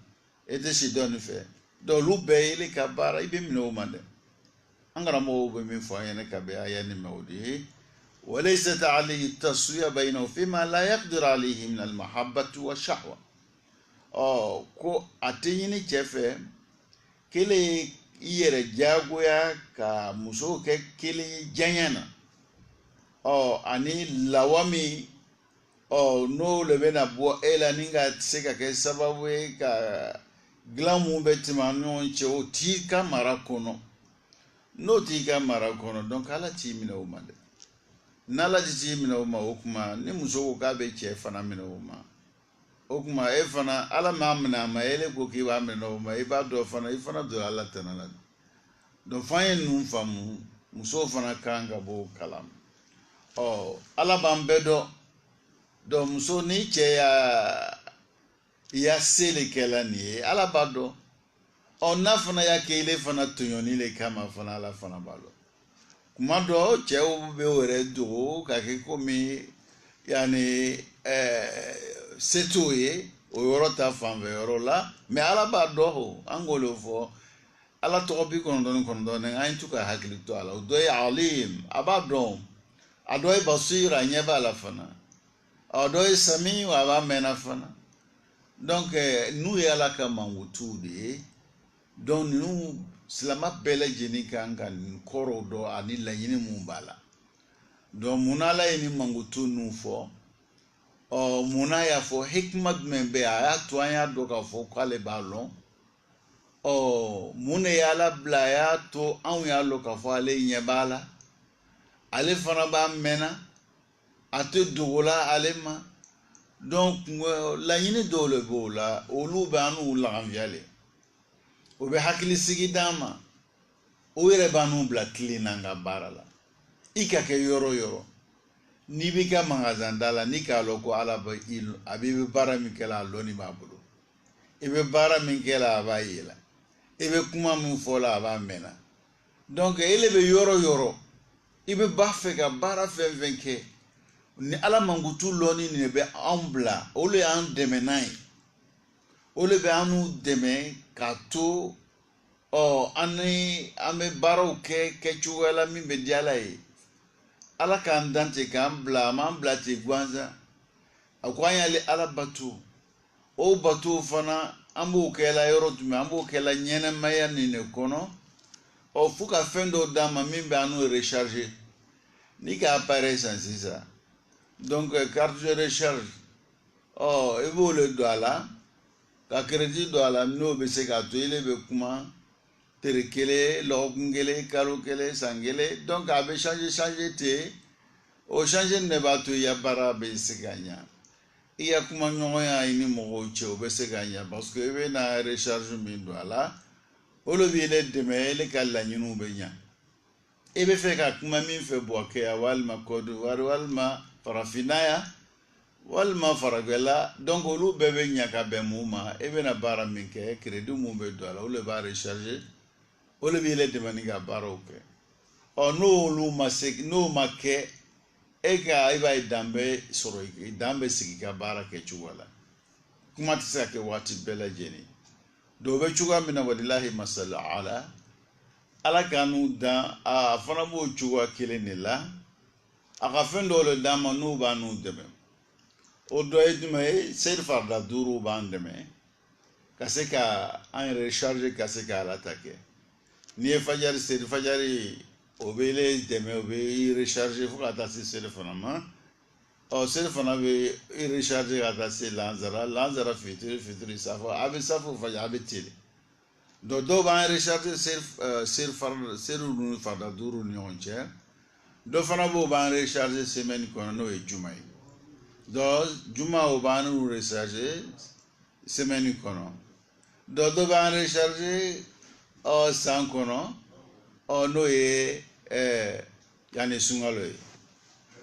e tɛ si dɔɔnin fɛ donc olu bɛɛ ye ka baara i bɛ minɛ o ma dɛ an karamɔgɔw bɛ min fɔ an ɲɛna ka bɛn aya nin ma o de ye وليست عليه التسوية بينه فيما لا يقدر عليه من المحبة والشهوة ko a tɛ ɲini cɛ fɛ kelen i yɛrɛ jagoya ka muso kɛ kelen ye diɲɛ na ani lawa min n'o le bɛna bɔ e la ni ka se ka kɛ sababu ye ka dilan mun bɛ tɛmɛ an ni ɲɔgɔn cɛ o t'i ka mara kɔnɔ n'o t'i ka mara kɔnɔ donc ala t'i minɛ o ma dɛ n'ala t'i minɛ o ma o kuma ni muso ko k'a bɛ cɛ fana minɛ o ma o kuma e fana ala m'a minɛ a ma ele ko k'i b'a minɛ o ma i b'a dɔn fana i fana don ala tɛnɛ la donc f'an ye ninnu faamu musow fana kan ka bɔ o kalama ala b'an bɛɛ dɔn donc muso ni cɛ y'a se le kɛla nin ye ala b'a dɔn n'a fana y'a kɛ ile fana tɔɲɔni le kama fana ala fana b'a dɔn kuma dɔ cɛw bɛ o yɛrɛ dogo ka kɛ komi yani se t'o ye o yɔrɔ ta fanfɛ yɔrɔ la mais ala b'a dɔn o an k'o le fɔ ala tɔgɔ bi 99 an ye to ka hakili to a la o dɔ ye alim a b'a dɔn a dɔ ye basir a ɲɛ b'a la fana a dɔ ye sami a b'a mɛnna fana donc n'u ye ala ka mankutuw de ye donc ninnu silama bɛɛ lajɛlen kan ka nin kɔrɔw dɔn ani laɲini mun b'a la donc munna ala ye nin mankutu ninnu fɔ munna y'a fɔ hikima jumɛn bɛ a y'a to an y'a dɔn k'a fɔ k'ale b'a lɔn mun de ye ala bila a y'a to anw y'a lɔn k'a fɔ ale ɲɛ b'a la ale fana b'a mɛnna a tɛ dogo la ale ma donc laɲini dɔw le b'o la olu bɛ an n'u lafiya le o bɛ hakili sigi d'an ma o yɛrɛ b'an n'u bila tile n'an ka baara la i ka kɛ yɔrɔ o yɔrɔ n'i b'i ka magasin da la n'i k'a lɔn ko ala bɛ a bɛ baara min kɛ la a lɔnni b'a bolo i bɛ baara min kɛ la a b'a ye la i bɛ kuma min fɔ la a b'a mɛnna donc ele bɛ yɔrɔ o yɔrɔ i bɛ ba fɛ ka baara fɛn fɛn kɛ ni ala mankutu lɔnni nin bɛ anw bila o le y'an dɛmɛ n'a ye o le bɛ an n'u dɛmɛ k'a to an bɛ baaraw kɛ kɛcogoya la min bɛ di ala ye ala k'an dan ten k'an bila a m'an bila ten gansan a ko an y'ale ala bato o bato fana an b'o kɛla yɔrɔ jumɛn an b'o kɛla ɲɛnɛmaya nin de kɔnɔ o fo ka fɛn dɔ d'a ma min bɛ n'o recharger ni ka appareil san sisan donc carte de recharge i b'o le don a la ka crédit don a la n'o bɛ se k'a to ile bɛ kuma tere kelen lɔgɔkun kelen kalo kelen san kelen donc a bɛ changer ten o changer ne b'a to i ya baara bɛ se ka ɲa i ya kuma ɲɔgɔnya i ni mɔgɔw cɛ o bɛ se ka ɲa parce que i bɛ na recharge min don a la olu b'ile dɛmɛ ile ka laɲiniw bɛ ɲa i bɛ fɛ ka kuma min fɛ Buwakɛya walima Côte d'Ivoire walima farafinna ya walima faragɛla donc olu bɛɛ bɛ ɲa ka bɛn mun ma i bɛna baara min kɛ crédit mun bɛ don a la olu b'a recharger olu b'ile dɛmɛ ni ka baaraw kɛ n'olu ma se n'o ma kɛ i b'a ye dan bɛ sigi ka baara kɛ cogo la kuma tɛ se ka kɛ waati bɛɛ lajɛlen dɔw bɛ cogoya min na walilahi masala ala k'an dan a fana b'o cogoya kelen de la a ka fɛn dɔw le d'an ma n'u b'a n'u dɛmɛ o dɔ ye jumɛn ye seli farida 5 b'an dɛmɛ ka se ka an recharger ka se ka ala ta kɛ n'i ye fajari seli fajari o bɛ ile dɛmɛ o bɛ recharger fo ka taa se seli fana ma seli fana bɛ recharger ka taa se lanzara fitiri safo a bɛ safo fajari a bɛ teli donc dɔw b'an recharger seli ninnu farida 5 ni ɲɔgɔn cɛ dɔ fana b'o b'an recharger semaine kɔnɔ n'o ye juma ye donc juma o b'an recharger semaine kɔnɔ donc dɔ b'an recharger san kɔnɔ n'o ye yanni sunkalo ye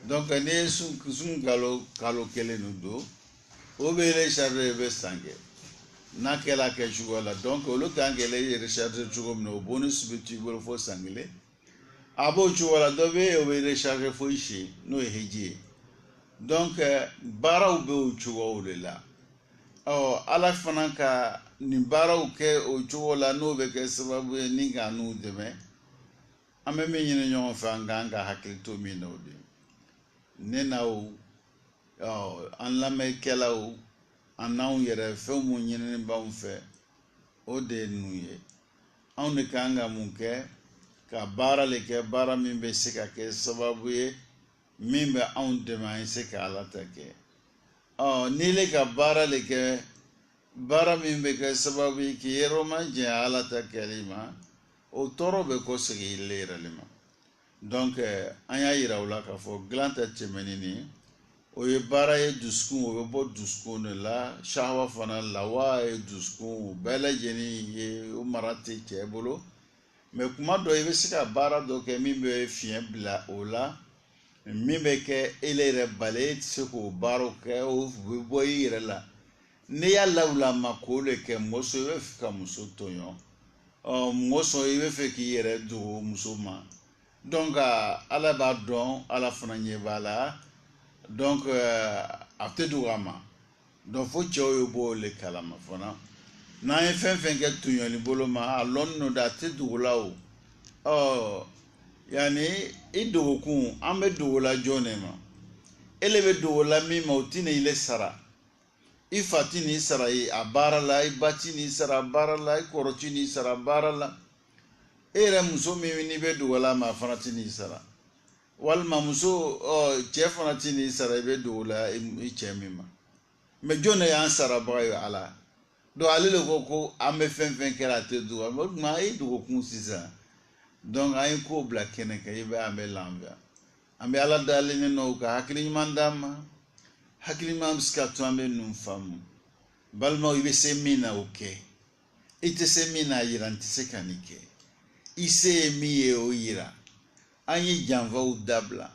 donc n'i ye sunkalo kalo kelen ninnu don o bɛ recharger i bɛ san kɛ n'a kɛla kɛ cogo la donc olu kan k'ile recharger cogo min na o bonus bɛ t'i bolo fo san kelen a b'o cogo la dɔ bɛ yen o bɛ recharger fo si n'o ye hiji ye donc baaraw bɛ o cogow de la ala fana ka nin baaraw kɛ o cogo la n'o bɛ kɛ sababu ye ni ka n'u dɛmɛ an bɛ min ɲini ɲɔgɔn fɛ an k'an ka hakili to min na o de ne n'aw an lamɛnnikɛlaw an n'anw yɛrɛ fɛn mun ɲinini b'anw fɛ o de ye ninnu ye anw de kan ka mun kɛ ka baara le kɛ baara min bɛ se ka kɛ sababu ye min bɛ anw dɛmɛ an se ka ala ta kɛ n'i le ka baara le kɛ baara min bɛ kɛ sababu ye k'i yɛrɛ ma jɛn ala ta kɛli ma o tɔɔrɔ bɛ kɔ segi ile yɛrɛ le ma donc an y'a yira o la k'a fɔ dilan tɛ tɛmɛni ni o ye baara ye dusukun o bɛ bɔ dusukun de la sahawa fana lawa ye dusukun o bɛɛ lajɛlen ye o mara tɛ cɛ bolo mais kuma dɔ i bɛ se ka baara dɔ kɛ min bɛ fiɲɛ bila o la min bɛ kɛ ele yɛrɛ bali e tɛ se k'o baaraw kɛ o bɛ bɔ i yɛrɛ la n'i y'a lawulama k'o le kɛ muso i bɛ fɛ ka muso tɔɲɔ muso i bɛ fɛ k'i yɛrɛ dogo muso ma donc ala b'a dɔn ala fana ɲɛ b'a la donc a tɛ dogo a ma donc fo cɛw ye b'o le kalama fana n'an ye fɛn fɛn kɛ tɔɲɔli bolo ma a lɔnni no da a tɛ dogo la o yani i dogokun an bɛ dogo la jɔn de ma ele bɛ dogo la min ma o tɛ na ile sara i fa tɛ n'i sara ye a baara la i ba tɛ n'i sara a baara la i kɔrɔ tɛ n'i sara a baara la e yɛrɛ muso min n'i bɛ dogo la ma a fana tɛ n'i sara walima muso cɛ fana tɛ n'i sara i bɛ dogo la i cɛ min ma mais jɔn de y'an sarabaga ye ala donc ale de ko an bɛ fɛn fɛn kɛra a tɛ dogo o tuma a ye dogokun sisan donc an ye ko bila kɛnɛ kan i bɛ an bɛ lafiya an bɛ ala dalen n'o ka hakili ɲuman d'an ma hakili ɲuman bɛ se ka to an bɛ ninnu faamu balimaw i bɛ se min na o kɛ i tɛ se min na a yira n tɛ se ka nin kɛ i se ye min ye o yira an ye janfaw dabila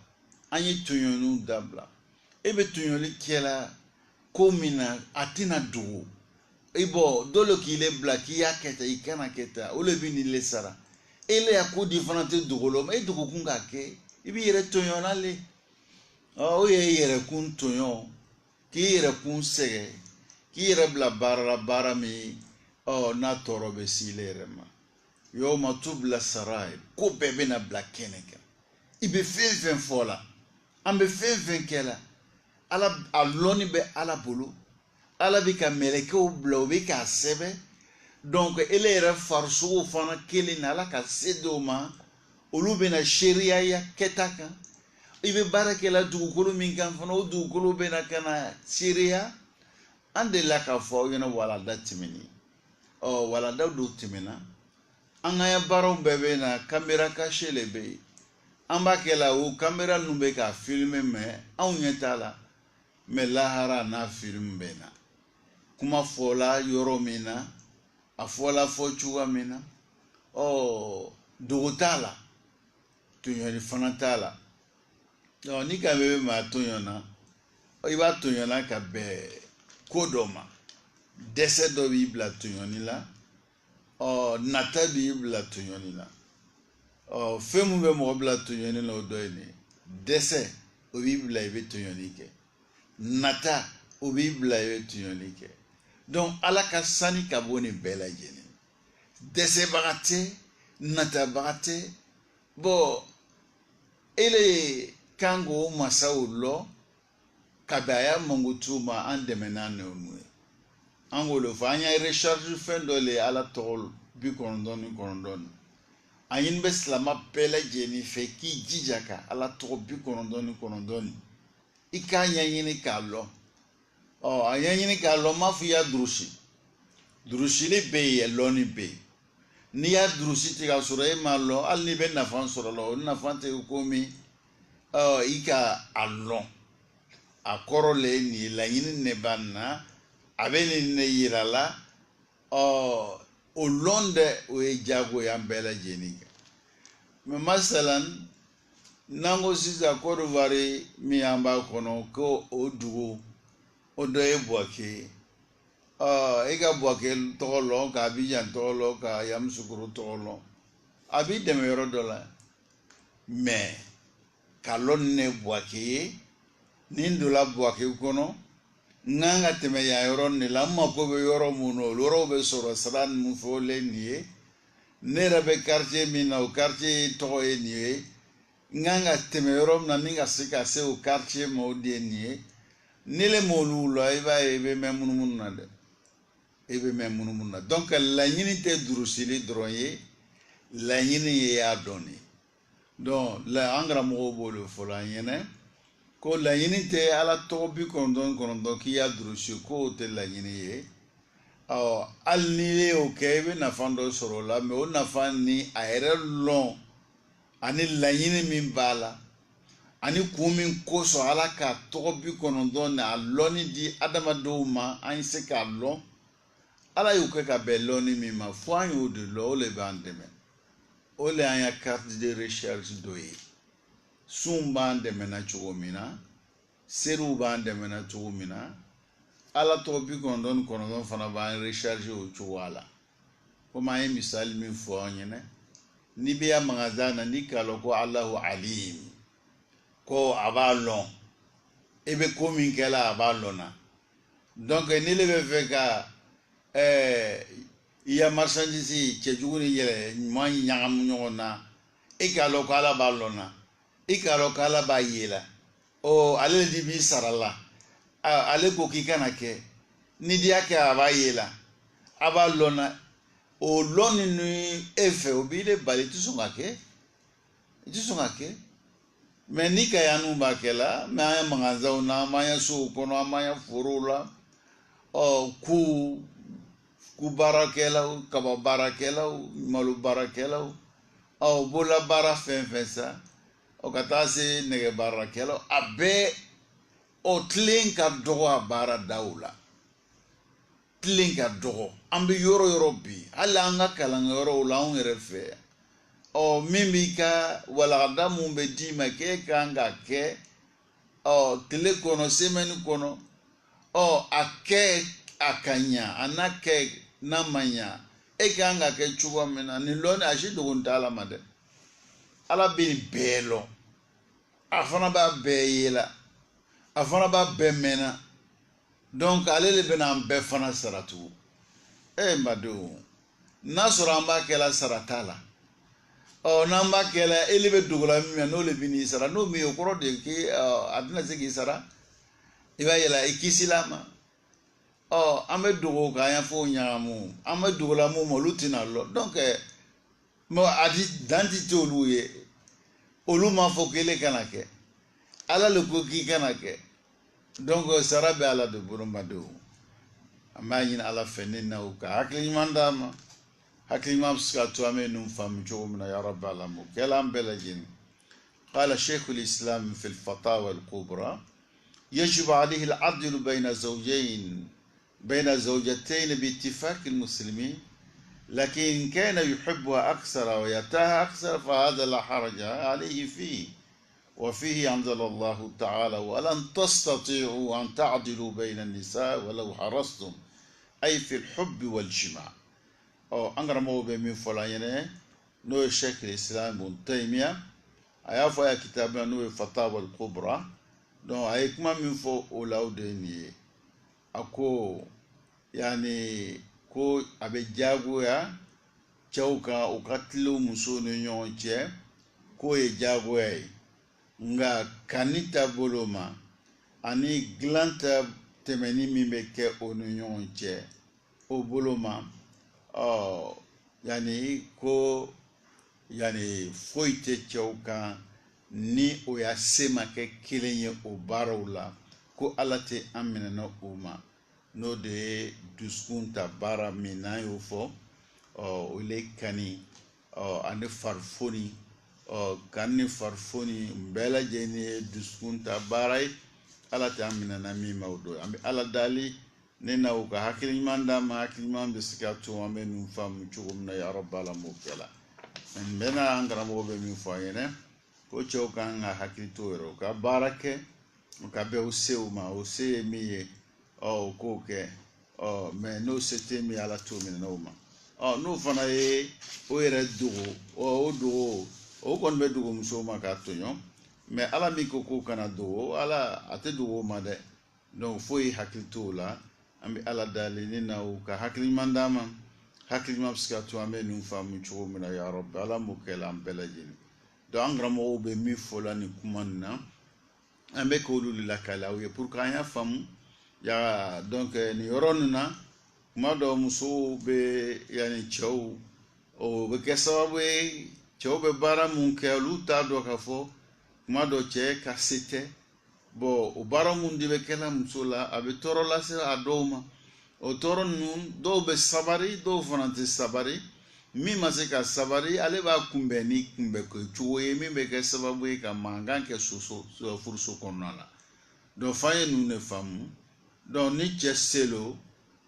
an ye tɔɲɔniw dabila e bɛ tɔɲɔli kɛla ko min na a tɛna dogo i bɔ dɔ le k'i le bila k'i y'a kɛ tan i kana kɛ tan o le bɛ n'i le sara ele ya ko di fana tɛ dogo la e dogokun k'a kɛ i b'i yɛrɛ tɔɲɔ la le o ye yɛrɛkun tɔɲɔ k'i yɛrɛkun sɛgɛn k'i yɛrɛ bila baara la baara min n'a tɔɔrɔ bɛ s'i le yɛrɛ ma yawma tubla sarair ko bɛɛ bɛna bila kɛnɛ kan i bɛ fɛn fɛn fɔ la an bɛ fɛn fɛn kɛ la ala a lɔnni bɛ ala bolo ala bɛ ka mɛlɛkɛw bila o bɛ k'a sɛbɛn donc ele yɛrɛ farisogo fana kelen na ala ka se dɔw ma olu bɛna seereya ya kɛta kan i bɛ baara kɛla dugukolo min kan fana o dugukolo bɛna ka na seereya an delila k'a fɔ aw ɲɛna walanda tɛmɛni walanda dɔw tɛmɛna an ka baaraw bɛɛ bɛ na kamera kase le bɛ yen an b'a kɛla o kamera ninnu bɛ ka filime mɛ anw ɲɛ t'a la mɛ lahara n'a film bɛ na kuma fɔla yɔrɔ min na a fɔla fɔ cogoya min na dogo t'a la tonyɔni fana t'a la ni ka bɛ maa tonyɔna i b'a tonyɔna ka bɛn ko dɔ ma dɛsɛ dɔ b'i bila tonyɔni la nata b'i bila tonyɔni la fɛn mun bɛ mɔgɔ bila tonyɔni la o dɔ ye nin dɛsɛ o b'i bila i bɛ tonyɔni kɛ nata o b'i bila i bɛ tonyɔni kɛ donc ala ka sani ka bɔ nin bɛɛ lajɛlen dɛsɛbaga tɛ natabaga tɛ bon ele kan k'o masaw lɔ kabi a y'a mankutu ma an dɛmɛna n'o ye an k'o de fɔ an y'a recharge fɛn dɔ le ala tɔgɔ 99 an ɲini bɛ silama bɛɛ lajɛlen fɛ k'i jija ka ala tɔgɔ 99 i k'a ɲɛɲini k'a lɔ a ɲɛɲini k'a lɔ m'a fɔ i y'a durusili bɛ yen lɔnni bɛ yen n'i y'a durusi tigɛ ka sɔrɔ e m'a lɔ hali n'i bɛ nafa sɔrɔ la o nafa tɛ komi i ka a lɔn a kɔrɔ le ye nin ye laɲini ne b'a na a bɛ nin ne yira la o lɔn dɛ o ye jagoya an bɛɛ lajɛlen kɛ mɛ masalan n'an ko sisan Côte d'Ivoire min an b'a kɔnɔ ko o dugu o dɔ ye Buwake e ka Buwake tɔgɔ lɔn ka Abidjan tɔgɔ lɔn ka Yamoussoukro tɔgɔ lɔn a b'i dɛmɛ yɔrɔ dɔ la mɛ ka lɔn ne Buwake ye ni n donna Buwake kɔnɔ n kan ka tɛmɛ yan yɔrɔ de la n mako bɛ yɔrɔ mun na o yɔrɔw bɛ sɔrɔ sira ninnu fɔlen nin ye ne yɛrɛ bɛ quartier min na o quartier tɔgɔ ye nin ye n kan ka tɛmɛ yɔrɔ min na ni ka se ka se o quartier ma o de ye nin ye ni le m'olu la i b'a ye i bɛ mɛn munumunu na dɛ i bɛ mɛn munumunu na donc laɲini tɛ durusili dɔrɔn ye laɲini ye y'a dɔn de donc an karamɔgɔw b'o de fɔ la an ɲɛna ko laɲini tɛ ala tɔgɔ 99 k'i y'a durusi ko o tɛ laɲini ye hali n'i y'o kɛ i bɛ nafa dɔ sɔrɔ o la mɛ o nafa ni a yɛrɛ lɔn ani laɲini min b'a la ani kun min kosɔn ala ka tɔgɔ 99 ni a lɔnni di adamadenw ma an se k'a lɔn ala y'o kɛ ka bɛn lɔnni min ma fo an y'o de lɔn o le b'an dɛmɛ o le an ya carte de recherche dɔ ye sun b'an dɛmɛna cogo min na seriw b'an dɛmɛna cogo min na ala tɔgɔ 99 fana b'an recharge o cogoya la komi an ye misali min fɔ an ɲɛna n'i bɛ ya magasin na n'i k'a lɔn ko alahu alim ko a b'a lɔn i bɛ ko min kɛla a b'a lɔn na donc ni le bɛ fɛ ka i ya marchandise cɛjugu ni yɛlɛ ɲuman ɲagamu ɲɔgɔn na i k'a lɔn ko ala b'a lɔn na i k'a lɔn ko ala b'a ye la ale de b'i sara la ale ko k'i kana kɛ ni di y'a kɛ a b'a ye la a b'a lɔn na o lɔn ni e fɛ o b'i de bali i tɛ sɔn ka kɛ i tɛ sɔn ka kɛ mɛ ni ka yan ninnu b'a kɛ la mɛ an ye magasinw na an b'an ye sow kɔnɔ an b'an ye forow la ku baarakɛlaw kaba baarakɛlaw malo baarakɛlaw bolola baara fɛn fɛn sa ka taa se nɛgɛ baarakɛlaw a bɛɛ tilen ka dɔgɔ a baara daw la tilen ka dɔgɔ an bɛ yɔrɔ yɔrɔ bi hali an ka kalankɛyɔrɔw la anw yɛrɛ fɛ min b'i ka walagada mun bɛ d'i ma k'e kan ka kɛ tile kɔnɔ semaine kɔnɔ a kɛ a ka ɲa a n'a kɛ n'a ma ɲa e kan ka kɛ cogoya min na nin lɔnni a si dogo tɛ ala ma dɛ ala bɛ nin bɛɛ lɔn a fana b'a bɛɛ ye la a fana b'a bɛɛ mɛnna donc ale de bɛna an bɛɛ fana sara tugun n badenw n'a sɔrɔ an b'a kɛla sara t'a la n'an b'a kɛla ele bɛ dogo la min na n'o le bɛ n'i sara n'o min ye o kɔrɔ de ye k'i a tɛna se k'i sara i b'a yɛlɛ i kisila ma ame dogo ka ya fo nyamu ame dogo la mo lutina lo donc mo adi danti tolu ye olu ma fo kele kanake ala le ko ki kanake donc sarabe ala de burumado amayin ala fenina o ka hakli mandama hakli mam ska to amenu fam jomna ya rabb alamu kelam belajin قال شيخ الإسلام في الفتاوى الكبرى يجب عليه العدل بين زوجتين باتفاق المسلمين لكن إن كان يحبها أكثر ويتاها أكثر فهذا لا حرج عليه فيه وفيه أنزل الله تعالى ولن تستطيعوا أن تعدلوا بين النساء ولو حرصتم أي في الحب والجماع أنغرمو بمن فلان نو الشيخ الإسلام ابن تيمية أيافا كتابنا نو الفتاوى الكبرى دون أيكما من فوق أولاوديني أكو يعني ko abe jagoya cɛw kan u ka tilew musow ni ɲɔgɔn cɛ k'o ye jagoya ye nka kanni taabolo ma ani dilan ta tɛmɛni min bɛ kɛ o ni ɲɔgɔn cɛ o bolo ma yani ko yani foyi tɛ cɛw kan ni o y'a se ma kɛ kelen ye o baaraw la ko ala tɛ an minɛna o ma n'o de ye dusukun ta baara min n'an y'o fɔ o le kani ani farifoni kan ni farifoni bɛɛ lajɛlen ye dusukun ta baara ye ala tɛ an minɛna min ma o don an bɛ ala dali ne na o ka hakili ɲuman d'a ma hakili ɲuman bɛ se ka to an bɛ nin faamu cogo min na yɔrɔ b'a la m'o kɛ la n bɛ na an karamɔgɔ bɛ min fɔ an ɲɛna ko cɛw kan ka hakili to yɛrɛ u ka baara kɛ u ka bɛn o sew ma o se ye min ye o k'o kɛ mais n'o se tɛ min ala t'o minɛ o ma n'o fana ye o yɛrɛ dogo o dogo o kɔni bɛ dogo musow ma k'a tɔɲɔ mais ala min ko k'o kana dogo ala a tɛ dogo o ma dɛ donc foyi hakili t'o la an bɛ ala dali ne na o ka hakili ɲuman d'a ma hakili ɲuman bɛ se ka to an bɛ nin faamu cogo min na ya rabbi ala m'o kɛ la an bɛɛ lajɛlen donc an karamɔgɔw bɛ min fɔ la nin kuma nin na an bɛ k'olu de lakale aw ye pour que an y'a faamu ya donc nin yɔrɔ nin na kuma dɔ musow bɛ yani cɛw o bɛ kɛ sababu ye cɛw bɛ baara mun kɛ olu t'a dɔn k'a fɔ kuma dɔ cɛ ka se tɛ bon o baara mun de bɛ kɛla muso la a bɛ tɔɔrɔ lase a dɔw ma o tɔɔrɔ ninnu dɔw bɛ sabari dɔw fana tɛ sabari min ma se ka sabari ale b'a kunbɛn ni kunbɛn cogo ye min bɛ kɛ sababu ye ka mankan kɛ furuso kɔnɔna la donc f'an ye ninnu de faamu donc ni cɛ se lo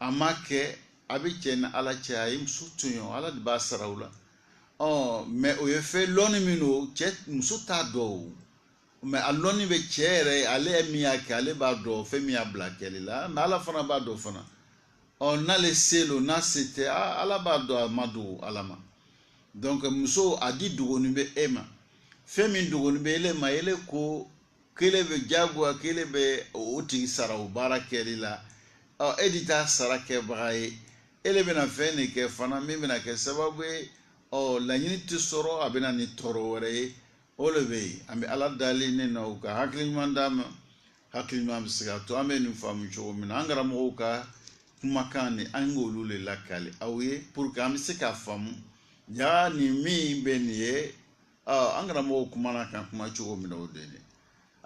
a ma kɛ a bɛ cɛ ni ala cɛ a ye muso tɔɲɔ ala de b'a sara o la mais o ye fɛn lɔnni min don cɛ muso t'a dɔn o mais a lɔnni bɛ cɛ yɛrɛ ale ye min y'a kɛ ale b'a dɔn fɛn min y'a bila kɛli la mais ala fana b'a dɔn fana n'ale se lo n'a se tɛ ala b'a dɔn a ma dogo ala ma donc muso a di dogoni bɛ e ma fɛn min dogoni bɛ ele ma ele ko kele bɛ jagoya kele bɛ o tigi sara o baara kɛli la e de t'a sara kɛbaga ye ele bɛna fɛn de kɛ fana min bɛna kɛ sababu ye laɲini tɛ sɔrɔ a bɛna ni tɔɔrɔ wɛrɛ ye o de bɛ yen an bɛ ala dali ne na o ka hakili ɲuman d'a ma hakili ɲuman bɛ se ka to an bɛ nin faamu cogo min na an karamɔgɔw ka kumakan ni an k'olu de lakale aw ye pour que an bɛ se k'a faamu ja nin min bɛ nin ye an karamɔgɔw kumana kan kuma cogo min na o de ye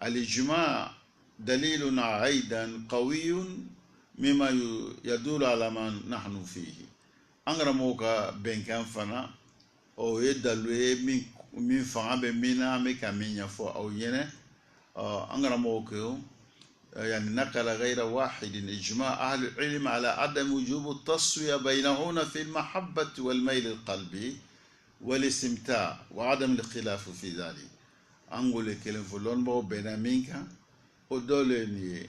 الإجماع دليل أيضا قوي مما يدل على ما نحن فيه أنغرموكا بنكان فنا أو يدلو من فنا بمنا مكا من يفو أو ينه أنغرموكا يعني نقل غير واحد إجماع أهل العلم على عدم وجوب التصوية بينهن في المحبة والميل القلبي والاستمتاع وعدم الخلاف في ذلك angole kelen fo lon bo benaminka o dole ni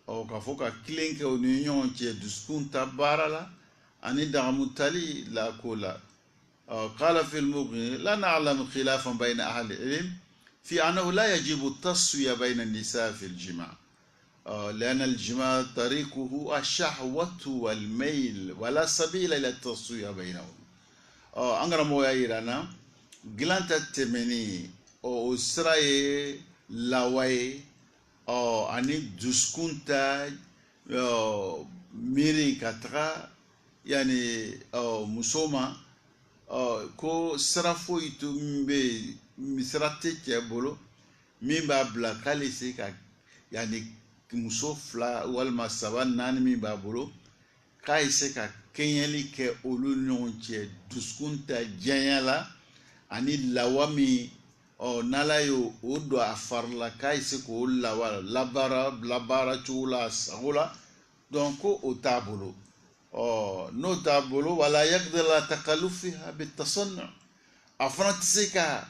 o ka fo ka klinke o ni ɲɔgɔn cɛ dusukun ta baara la ani dagamutali la ko la قال في المغني لا نعلم خلافا بين أهل العلم في أنه لا يجب التصوية بين النساء في الجماع لأن الجماع طريقه الشهوة والميل ولا سبيل إلى التصوية بينهم أنغرا مويا إيرانا جلانتا تمني o sira ye lawa ye ani dusukun ta miri ka taga yani musoma ko sira foyi to min bɛ sira tɛ cɛ bolo min b'a bila k'ale se ka yani muso 2 walima 3 4 min b'a bolo k'a ye se ka kɛɲɛli kɛ olu ɲɔgɔn cɛ dusukun ta diɲɛ la ani lawa min n'ala y'o don a fari la k'a ye se k'o lawa labaara cogo la a sago la donc ko o t'a bolo n'o t'a bolo wala yaqdir ala takalufiha bitasannu a fana tɛ se ka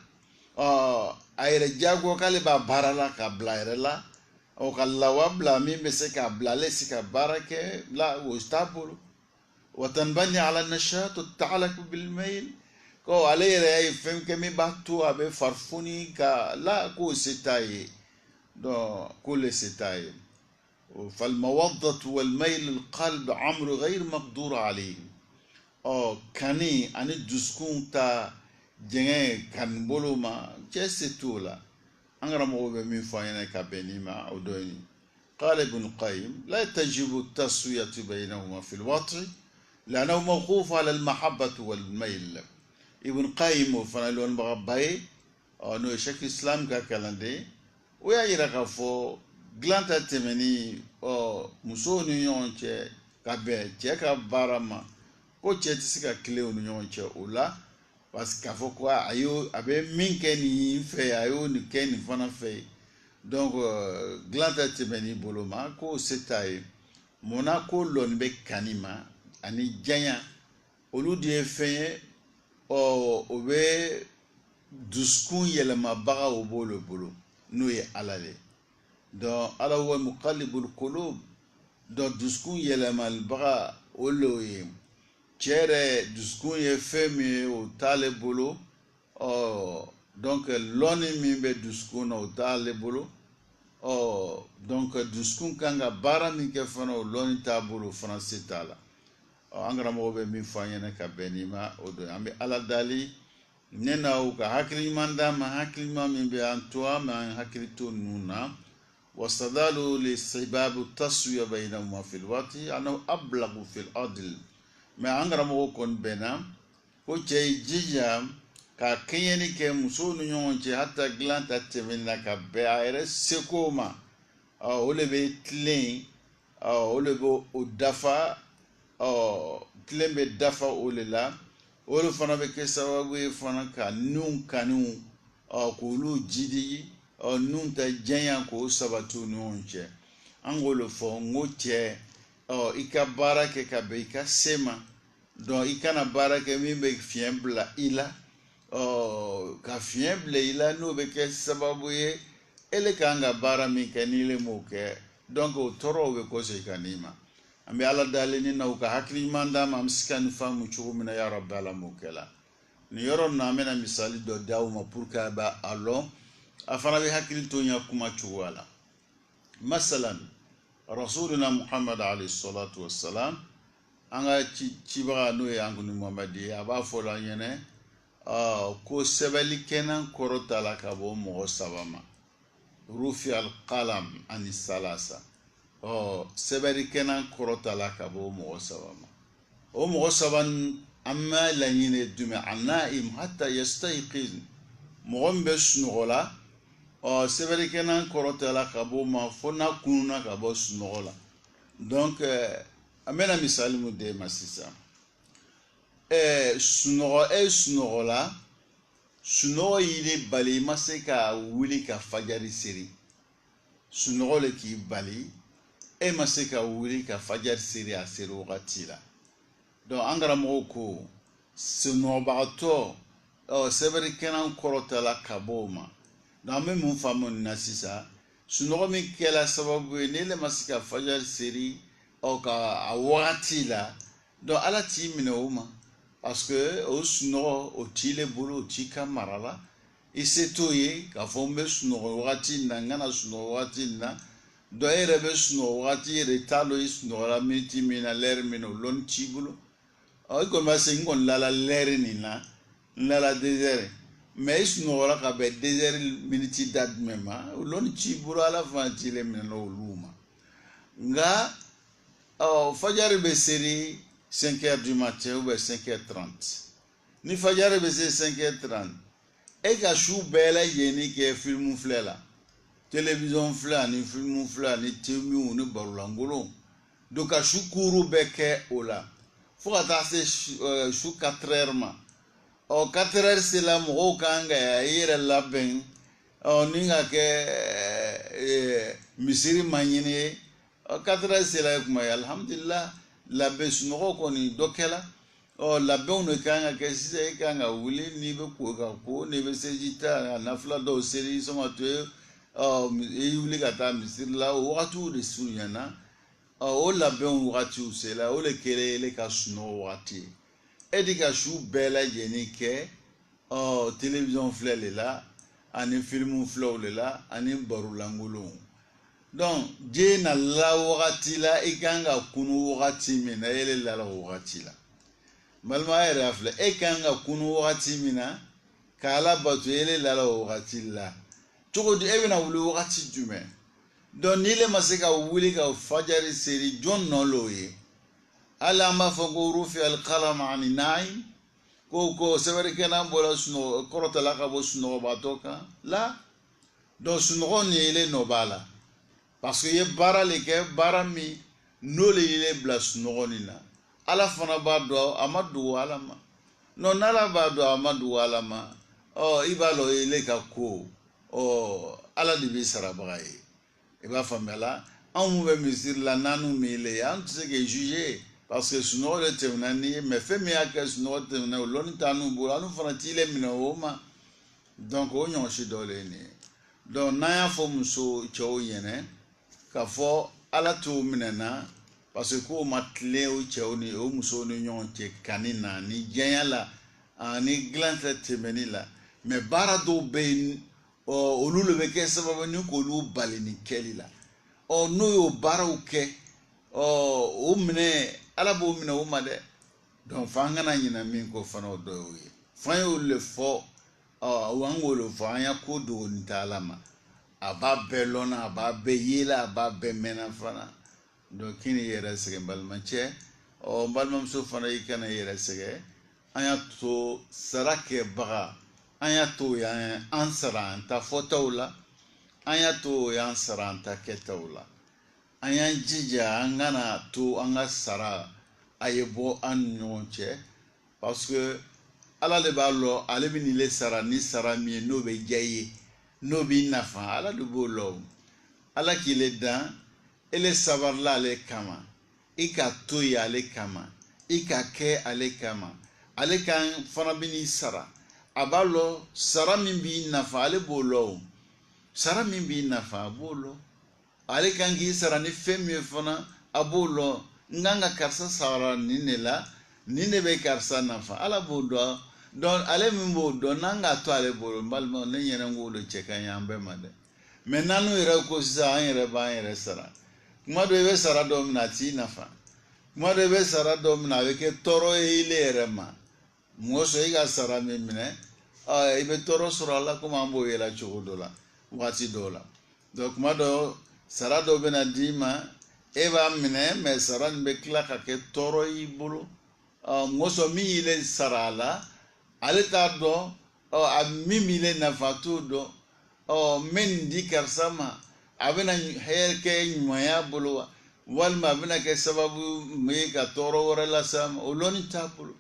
a yɛrɛ jago k'ale b'a baara la ka bila a yɛrɛ la ka lawa bila min bɛ se k'a bila ale se ka baara kɛ la o t'a bolo wa tanbani ala nashat ta'alaq bil mayl ko ale yɛrɛ ye fɛn kɛ min b'a to a bɛ farifoni ka la k'o se t'a ye donc k'ole se t'a ye فالموضة والميل القلب عمر غير مقدور عليه كاني أنا دسكون تا جنة كان بولو ما جسيتولا أنغرا مغوبة من فاينة كابيني ما أودوني قال ابن القيم لا تجب التسوية بينهما في الوطء لأنه موقوف على المحبة والميل ابن القيم وفنالون بغباي أنه شكل إسلام كالندي ويا يرغفو glanta tɛmɛni musow ni ɲɔgɔn cɛ ka bɛn cɛ ka baara ma ko cɛ tɛ se ka tile u ni ɲɔgɔn cɛ o la parce que k'a fɔ ko a bɛ min kɛ nin fɛ a y'o nin kɛ nin fana fɛ donc glanta tɛmɛni bolo ma ko se t'a ye munna ko lɔnni bɛ kanni ma ani janya olu de ye fɛn ye o bɛ dusukun yɛlɛmabaga o b'olu bolo n'o ye ala de donc ala wa muqallibul qulub donc dusukun yɛlɛmalibaga o le ye cɛ yɛrɛ dusukun ye fɛn min ye o t'ale bolo donc lɔnni min bɛ dusukun na o t'ale bolo donc dusukun kan ka baara min kɛ fana o lɔnni t'a bolo fana se t'a la an karamɔgɔ bɛ min fɔ an ɲɛna ka bɛn ni ma o don an bɛ ala dali ne n'aw ka hakili ɲuman d'a ma hakili ɲuman min bɛ an to an bɛ an hakili to ninnu na واستدلوا لاستحباب التسوية بينهما في الوقت أنه أبلغ في العدل ما أنغرا مو كون بنا ko cɛ jija ka kɛɲɛni kɛ musow ni ɲɔgɔn cɛ hata dilan ta tɛmɛna ka bɛn a yɛrɛ seko ma o le bɛ tilen o le bɛ o dafa tilen bɛ dafa o le la o le fana bɛ kɛ sababu ye fana ka nun kanu k'olu jidi nun ta janya k'o sabati u ni ɲɔgɔn cɛ an k'o fɔ n ko cɛ i ka baara kɛ ka bɛn i ka se ma donc i kana baara kɛ min bɛ fiɲɛ bila i la ka fiɲɛ bila i la n'o bɛ kɛ sababu ye ele kan ka baara min kɛ n'i le m'o kɛ donc o tɔɔrɔw bɛ kɔsegin i kan i ma an bɛ ala dalen ni na u ka hakili ɲuman d'a ma an bɛ se ka nin faamu cogo min na ya rabbi ala m'o kɛ la nin yɔrɔ nin na an bɛna misali dɔ d'aw ma pour que a b'a lɔn a fana bɛ hakili to n ya kuma cogoya la masalan rasuluna muhammad alayhi salatu wassalam an ka cibaga n'o ye an kuni muhamadi ye a b'a fɔ la an ɲɛnɛ ko sɛbɛnnikɛlan kɔrɔta la ka bɔ mɔgɔ 3 ma rufi alqalam ani salasa sɛbɛnnikɛlan kɔrɔta la ka bɔ mɔgɔ 3 ma o mɔgɔ 3 an ma laɲini jumɛn an-naim hatta yastayqiz mɔgɔ min bɛ sunɔgɔ la sɛbɛnnikɛlan kɔrɔta la ka bɔ ma fo n'a kununa ka bɔ sunɔgɔ la donc an bɛna misali mun d'e ma sisan sunɔgɔ la sunɔgɔ y'i bali i ma se ka wuli ka fajari seri sunɔgɔ le k'i bali e ma se ka wuli ka fajari seri a seri wagati la donc an karamɔgɔw ko sunɔgɔbagatɔ sɛbɛnnikɛlan kɔrɔta la ka bɔ o ma donc an bɛ mun faamu nin na sisan sunɔgɔ min kɛla sababu ye n'ele ma se ka fajari seri ka a wagati la donc ala t'i minɛ o ma parce que o sunɔgɔ o t'i le bolo o t'i ka mara la i se t'o ye k'a fɔ n bɛ sunɔgɔ wagati in na n kana sunɔgɔ wagati in na donc e yɛrɛ bɛ sunɔgɔ wagati yɛrɛ i t'a dɔn i sunɔgɔla miniti min na lɛri min na o lɔnni t'i bolo i kɔni b'a se n kɔni lala lɛri nin na n lala 2 heures mais i sunɔgɔla ka bɛn 2 heures miniti da jumɛn ma o lɔnni t'i bolo ala fana t'i le minɛ n'olu ma nka fajari be seri 5h du matin ou 5h30 ni fajari be seri 5h30 e ka su bɛɛ lajɛlen kɛ film filɛ la télévision filɛ ani film filɛ ani temiw ni barolangolon donc ka su kuru bɛɛ kɛ o la fo ka taa se su 4h ma 4h sela mɔgɔw kan ka i yɛrɛ labɛn ni ka kɛ misiri ma ɲini ye 4h sela kuma ye alhamdulillah labɛn sunɔgɔ kɔni dɔ kɛla labɛnw de kan ka kɛ sisan i kan ka wuli n'i bɛ ko ka ko n'i bɛ seji ta a nafila dɔw seli sɔngɔ to ye i wuli ka taa misiri la o wagatiw de surunyana o labɛnw wagatiw sela o de kɛlen ka sunɔgɔ wagati ye e de ka su bɛɛ lajɛlen kɛ télévision filɛ de la ani film filɛw de la ani barolangolonw donc diɲɛ nala wagati la i kan ka kunu wagati min na e de lala o wagati la balima yɛrɛ y'a filɛ e kan ka kunu wagati min na k'ala bato e de lala o wagati la cogo di e bɛna wuli wagati jumɛn donc n'i le ma se ka wuli ka fajari seri jɔn nɔ l'o ye hali an b'a fɔ ko rufi alqalam ani naim ko sɛbɛnnikɛlan bɔra sunɔgɔ kɔrɔtala ka bɔ sunɔgɔbatɔ kan la donc sunɔgɔ ni ele nɔ b'a la parce que i ye baara le kɛ baara min n'o le yele bila sunɔgɔ nin na ala fana b'a dɔn a ma dogo ala ma non n'ala b'a dɔn a ma dogo ala ma i b'a dɔn ele ka ko ala de bɛ sarabaga ye i b'a faamuya la anw bɛ misiri la n'an mi le ye an tɛ se k'e juger parce que sunɔgɔ de tɛmɛna ni ye mais fɛn min y'a kɛ sunɔgɔ tɛmɛna o lɔnni t'an bolo an fana t'i le minɛ o ma donc o ɲɔgɔn si dɔ le ye nin ye donc n'an y'a fɔ muso cɛw ɲɛna k'a fɔ ala t'o minɛ na parce que k'o ma tilen o cɛw ni o musow ni ɲɔgɔn cɛ kanni na ni diɲɛ la ani dilan tɛ tɛmɛni la mais baara dɔw bɛ yen olu le bɛ kɛ sababu ni k'olu bali ni kɛli la n'o y'o baaraw kɛ o minɛ ala b'o minɛ o ma dɛ donc f'an kana ɲinɛ min ko fana o dɔ y'o ye f'an y'olu le fɔ an k'o le fɔ an y'a ko dogoni tɛ ala ma a b'a bɛɛ lɔnna a b'a bɛɛ yela a b'a bɛɛ mɛnna fana donc k'i ni yɛrɛ sɛgɛn balimacɛ n balimamuso fana i kana yɛrɛ sɛgɛn an y'a to sara kɛbaga an y'a to yan an sara an ta fɔtaw la an y'a to yan sara an ta kɛtaw la an y'an jija an kana to an ka sara a ye bɔ an ni ɲɔgɔn cɛ parce que ala de b'a lɔ ale bɛ nin le sara ni sara min ye n'o bɛ diya i ye n'o b'i nafa ala de b'o lɔ ala k'i le dan e le sabarila ale kama i ka to yen ale kama i ka kɛ ale kama ale kan fana bɛ n'i sara a b'a lɔ sara min b'i nafa ale b'o lɔ sara min b'i nafa a b'o lɔ ale kan k'i sara ni fɛn min ye fana a b'o lɔ n kan ka karisa sara nin de la nin de bɛ karisa nafa ala b'o dɔn donc ale min b'o dɔn n'an ka to ale bolo n balima ne ɲɛna k'o de cɛ ka ɲi an bɛɛ ma dɛ mais n'an yɛrɛ ko sisan an yɛrɛ b'an yɛrɛ sara kuma dɔ i bɛ sara dɔ min na a t'i nafa kuma dɔ i bɛ sara dɔ min na a bɛ kɛ tɔɔrɔ ye ile yɛrɛ ma mɔgɔ sɔrɔ i ka sara min minɛ i bɛ tɔɔrɔ sɔrɔ a la komi an b'o yɛlɛ cogo dɔ la waati dɔw la donc kuma dɔ sara dɔ bɛ na d'i ma e b'a minɛ mais sara nin bɛ tila ka kɛ tɔɔrɔ y'i bolo mɔgɔ sɔrɔ min y'i sara a la ale t'a dɔn a min b'i le nafa t'o dɔn n bɛ nin di karisa ma a bɛna kɛ ɲumanya bolo wa walima a bɛna kɛ sababu ye ka tɔɔrɔ wɛrɛ lase a ma o lɔnni t'a bolo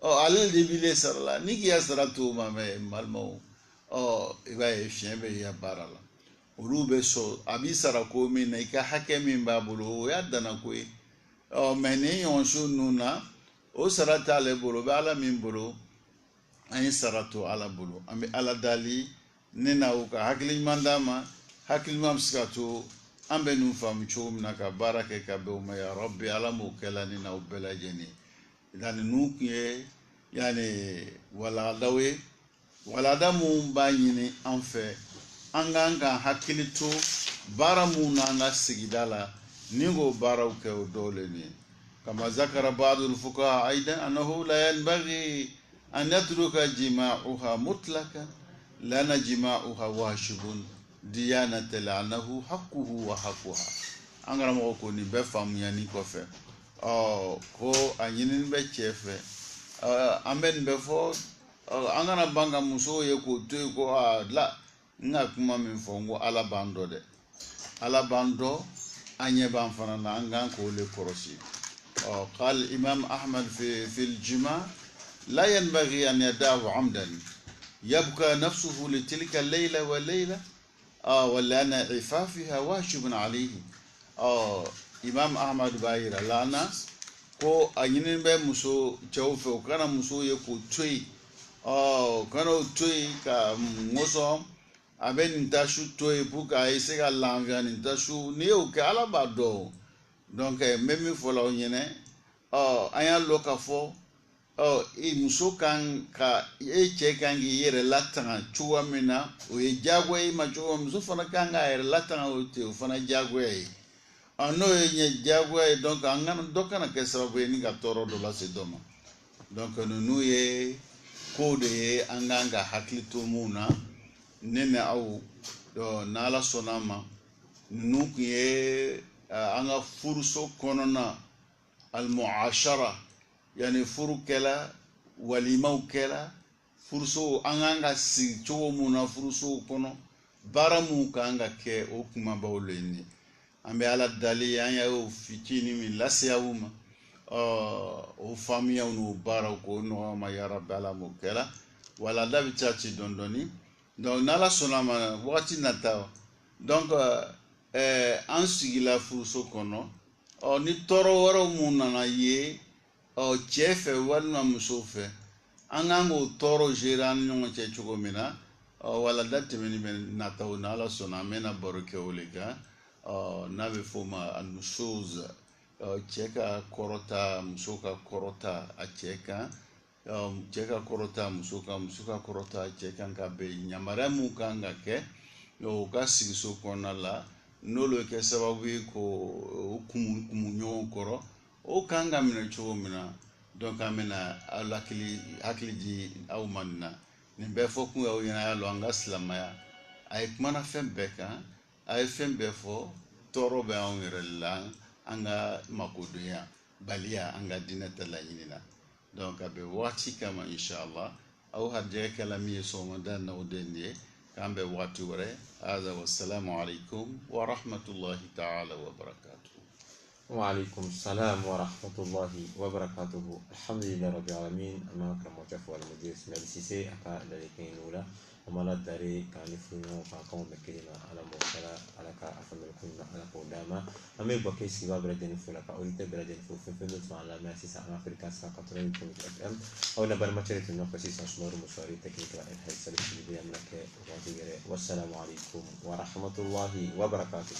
ale de b'i le sara la ni k'i ya sara t'o ma mɛ n balimaw i b'a ye fiɲɛ bɛ i ka baara la olu bɛ sɔn a b'i sara ko min na i ka hakɛ min b'a bolo o y'a danna ko ye mɛ nin ɲɔgɔn su ninnu na o sara t'ale bolo o bɛ ala min bolo an ye sara to ala bolo an bɛ ala dali ne na o ka hakili ɲuman d'a ma hakili ɲuman bɛ se ka to an bɛ ninnu faamu cogo min na ka baara kɛ ka bɛn o ma ya rabbi ala m'o kɛla ni na o bɛɛ lajɛlen yani ninnu tun ye yani waladaw ye walada mun b'a ɲini an fɛ an k'an ka hakili to baara mun n'an ka sigida la ni k'o baaraw kɛ o dɔw le ni kama zakara ba'dul fuqaha aidan annahu la yanbaghi an yatruka jima'uha mutlaqan lana jima'uha wajibun diyanatan annahu haqquhu wa haqquha angara mo ko ni be famuya ni ko fe ko anyini be chefe amen be fo angana banga muso ye ko to ko la nga kuma min fo ngo ala bando anye ban fana na angan ko le korosi قال الإمام أحمد في الجماع لا ينبغي أن يدعه عمدا يبكى نفسه لتلك الليلة والليلة ولأن عفافها واجب عليه إمام أحمد باير لانا ko anyinin be muso chawfe kana muso ye ko tui kana tui ka ngoso aben tashu tui buka ise ka lanvia ni tashu ni o ka ala bado donc même fola nyene aya loka fo e muso kan ka e che kan gi yere latanga chuwa mina o e jagwe ma chuwa muso fana kan ga yere latanga o te o fana jagwe ano e nye jagwe donc angana dokana ke sababu ni ga toro do la se doma donc nous ye kode anganga haklito muna nene au do nala sonama nu ye anga furuso konona al muashara yani furu kela walima kela furuso anga si chowo muna furuso kono baramu kanga ke o kuma bawleni ambe ala dali anya o fitini mi lasiyawuma o famia no bara ko no ma ya rabbi ala mo kela wala dabi chachi dondoni donc nala sonama wati nata donc an sigila furuso kono ni toro waro muna na ye chefe walna muso fe an kan o toro jiran ɲɔgɔn cɛ cogo min na wala da tɛmɛni bɛ nataw na ala sɔnna an bɛna baro kɛ o le kan n'a bɛ f'o ma anushoz cɛ ka kɔrɔta muso ka kɔrɔta a cɛ kan cɛ ka kɔrɔta muso kan muso ka kɔrɔta a cɛ kan ka bɛn yamaruya mun kan ka kɛ o ka sigi so kɔnɔna la n'olu kɛ sababu ye ko kumu ɲɔgɔn kɔrɔ o kan ka minɛ cogo min na donc an bɛna aw hakili di aw ma nin na nin bɛɛ fɔ kun y'aw ɲɛna y'a lɔ an ka silamɛya a ye kumana fɛn bɛɛ kan a ye fɛn bɛɛ fɔ tɔɔrɔ bɛ anw yɛrɛ la an ka makodonya baliya an ka diinɛ ta laɲini na donc a bɛ waati kama inshallah aw harijɛgɛ kɛla min ye sɔgɔmada na o de nin ye k'an bɛ waati wɛrɛ hada wassalamu alaikum wa rahmatullahi ta'ala wa barakatuh. وعليكم السلام ورحمة الله وبركاته. الحمد لله رب العالمين. أما كرم وجف والمدير اسماعيل سيسي أكا لكين الأولى وما لا داري كان يفرنو فاقوم بكلمة على موكلا على كا أفهم الكلمة على قدامة أما يبقى سيوا بلدين فولا كأوليتا بلدين فو في فيلم مع الله سيسا أما أفريقيا سا قطرين كم FM أو نبر ما شريت النوع سيسا سمار مصاري تكنيكا الحي سلسل بيا منك والسلام عليكم ورحمة الله وبركاته.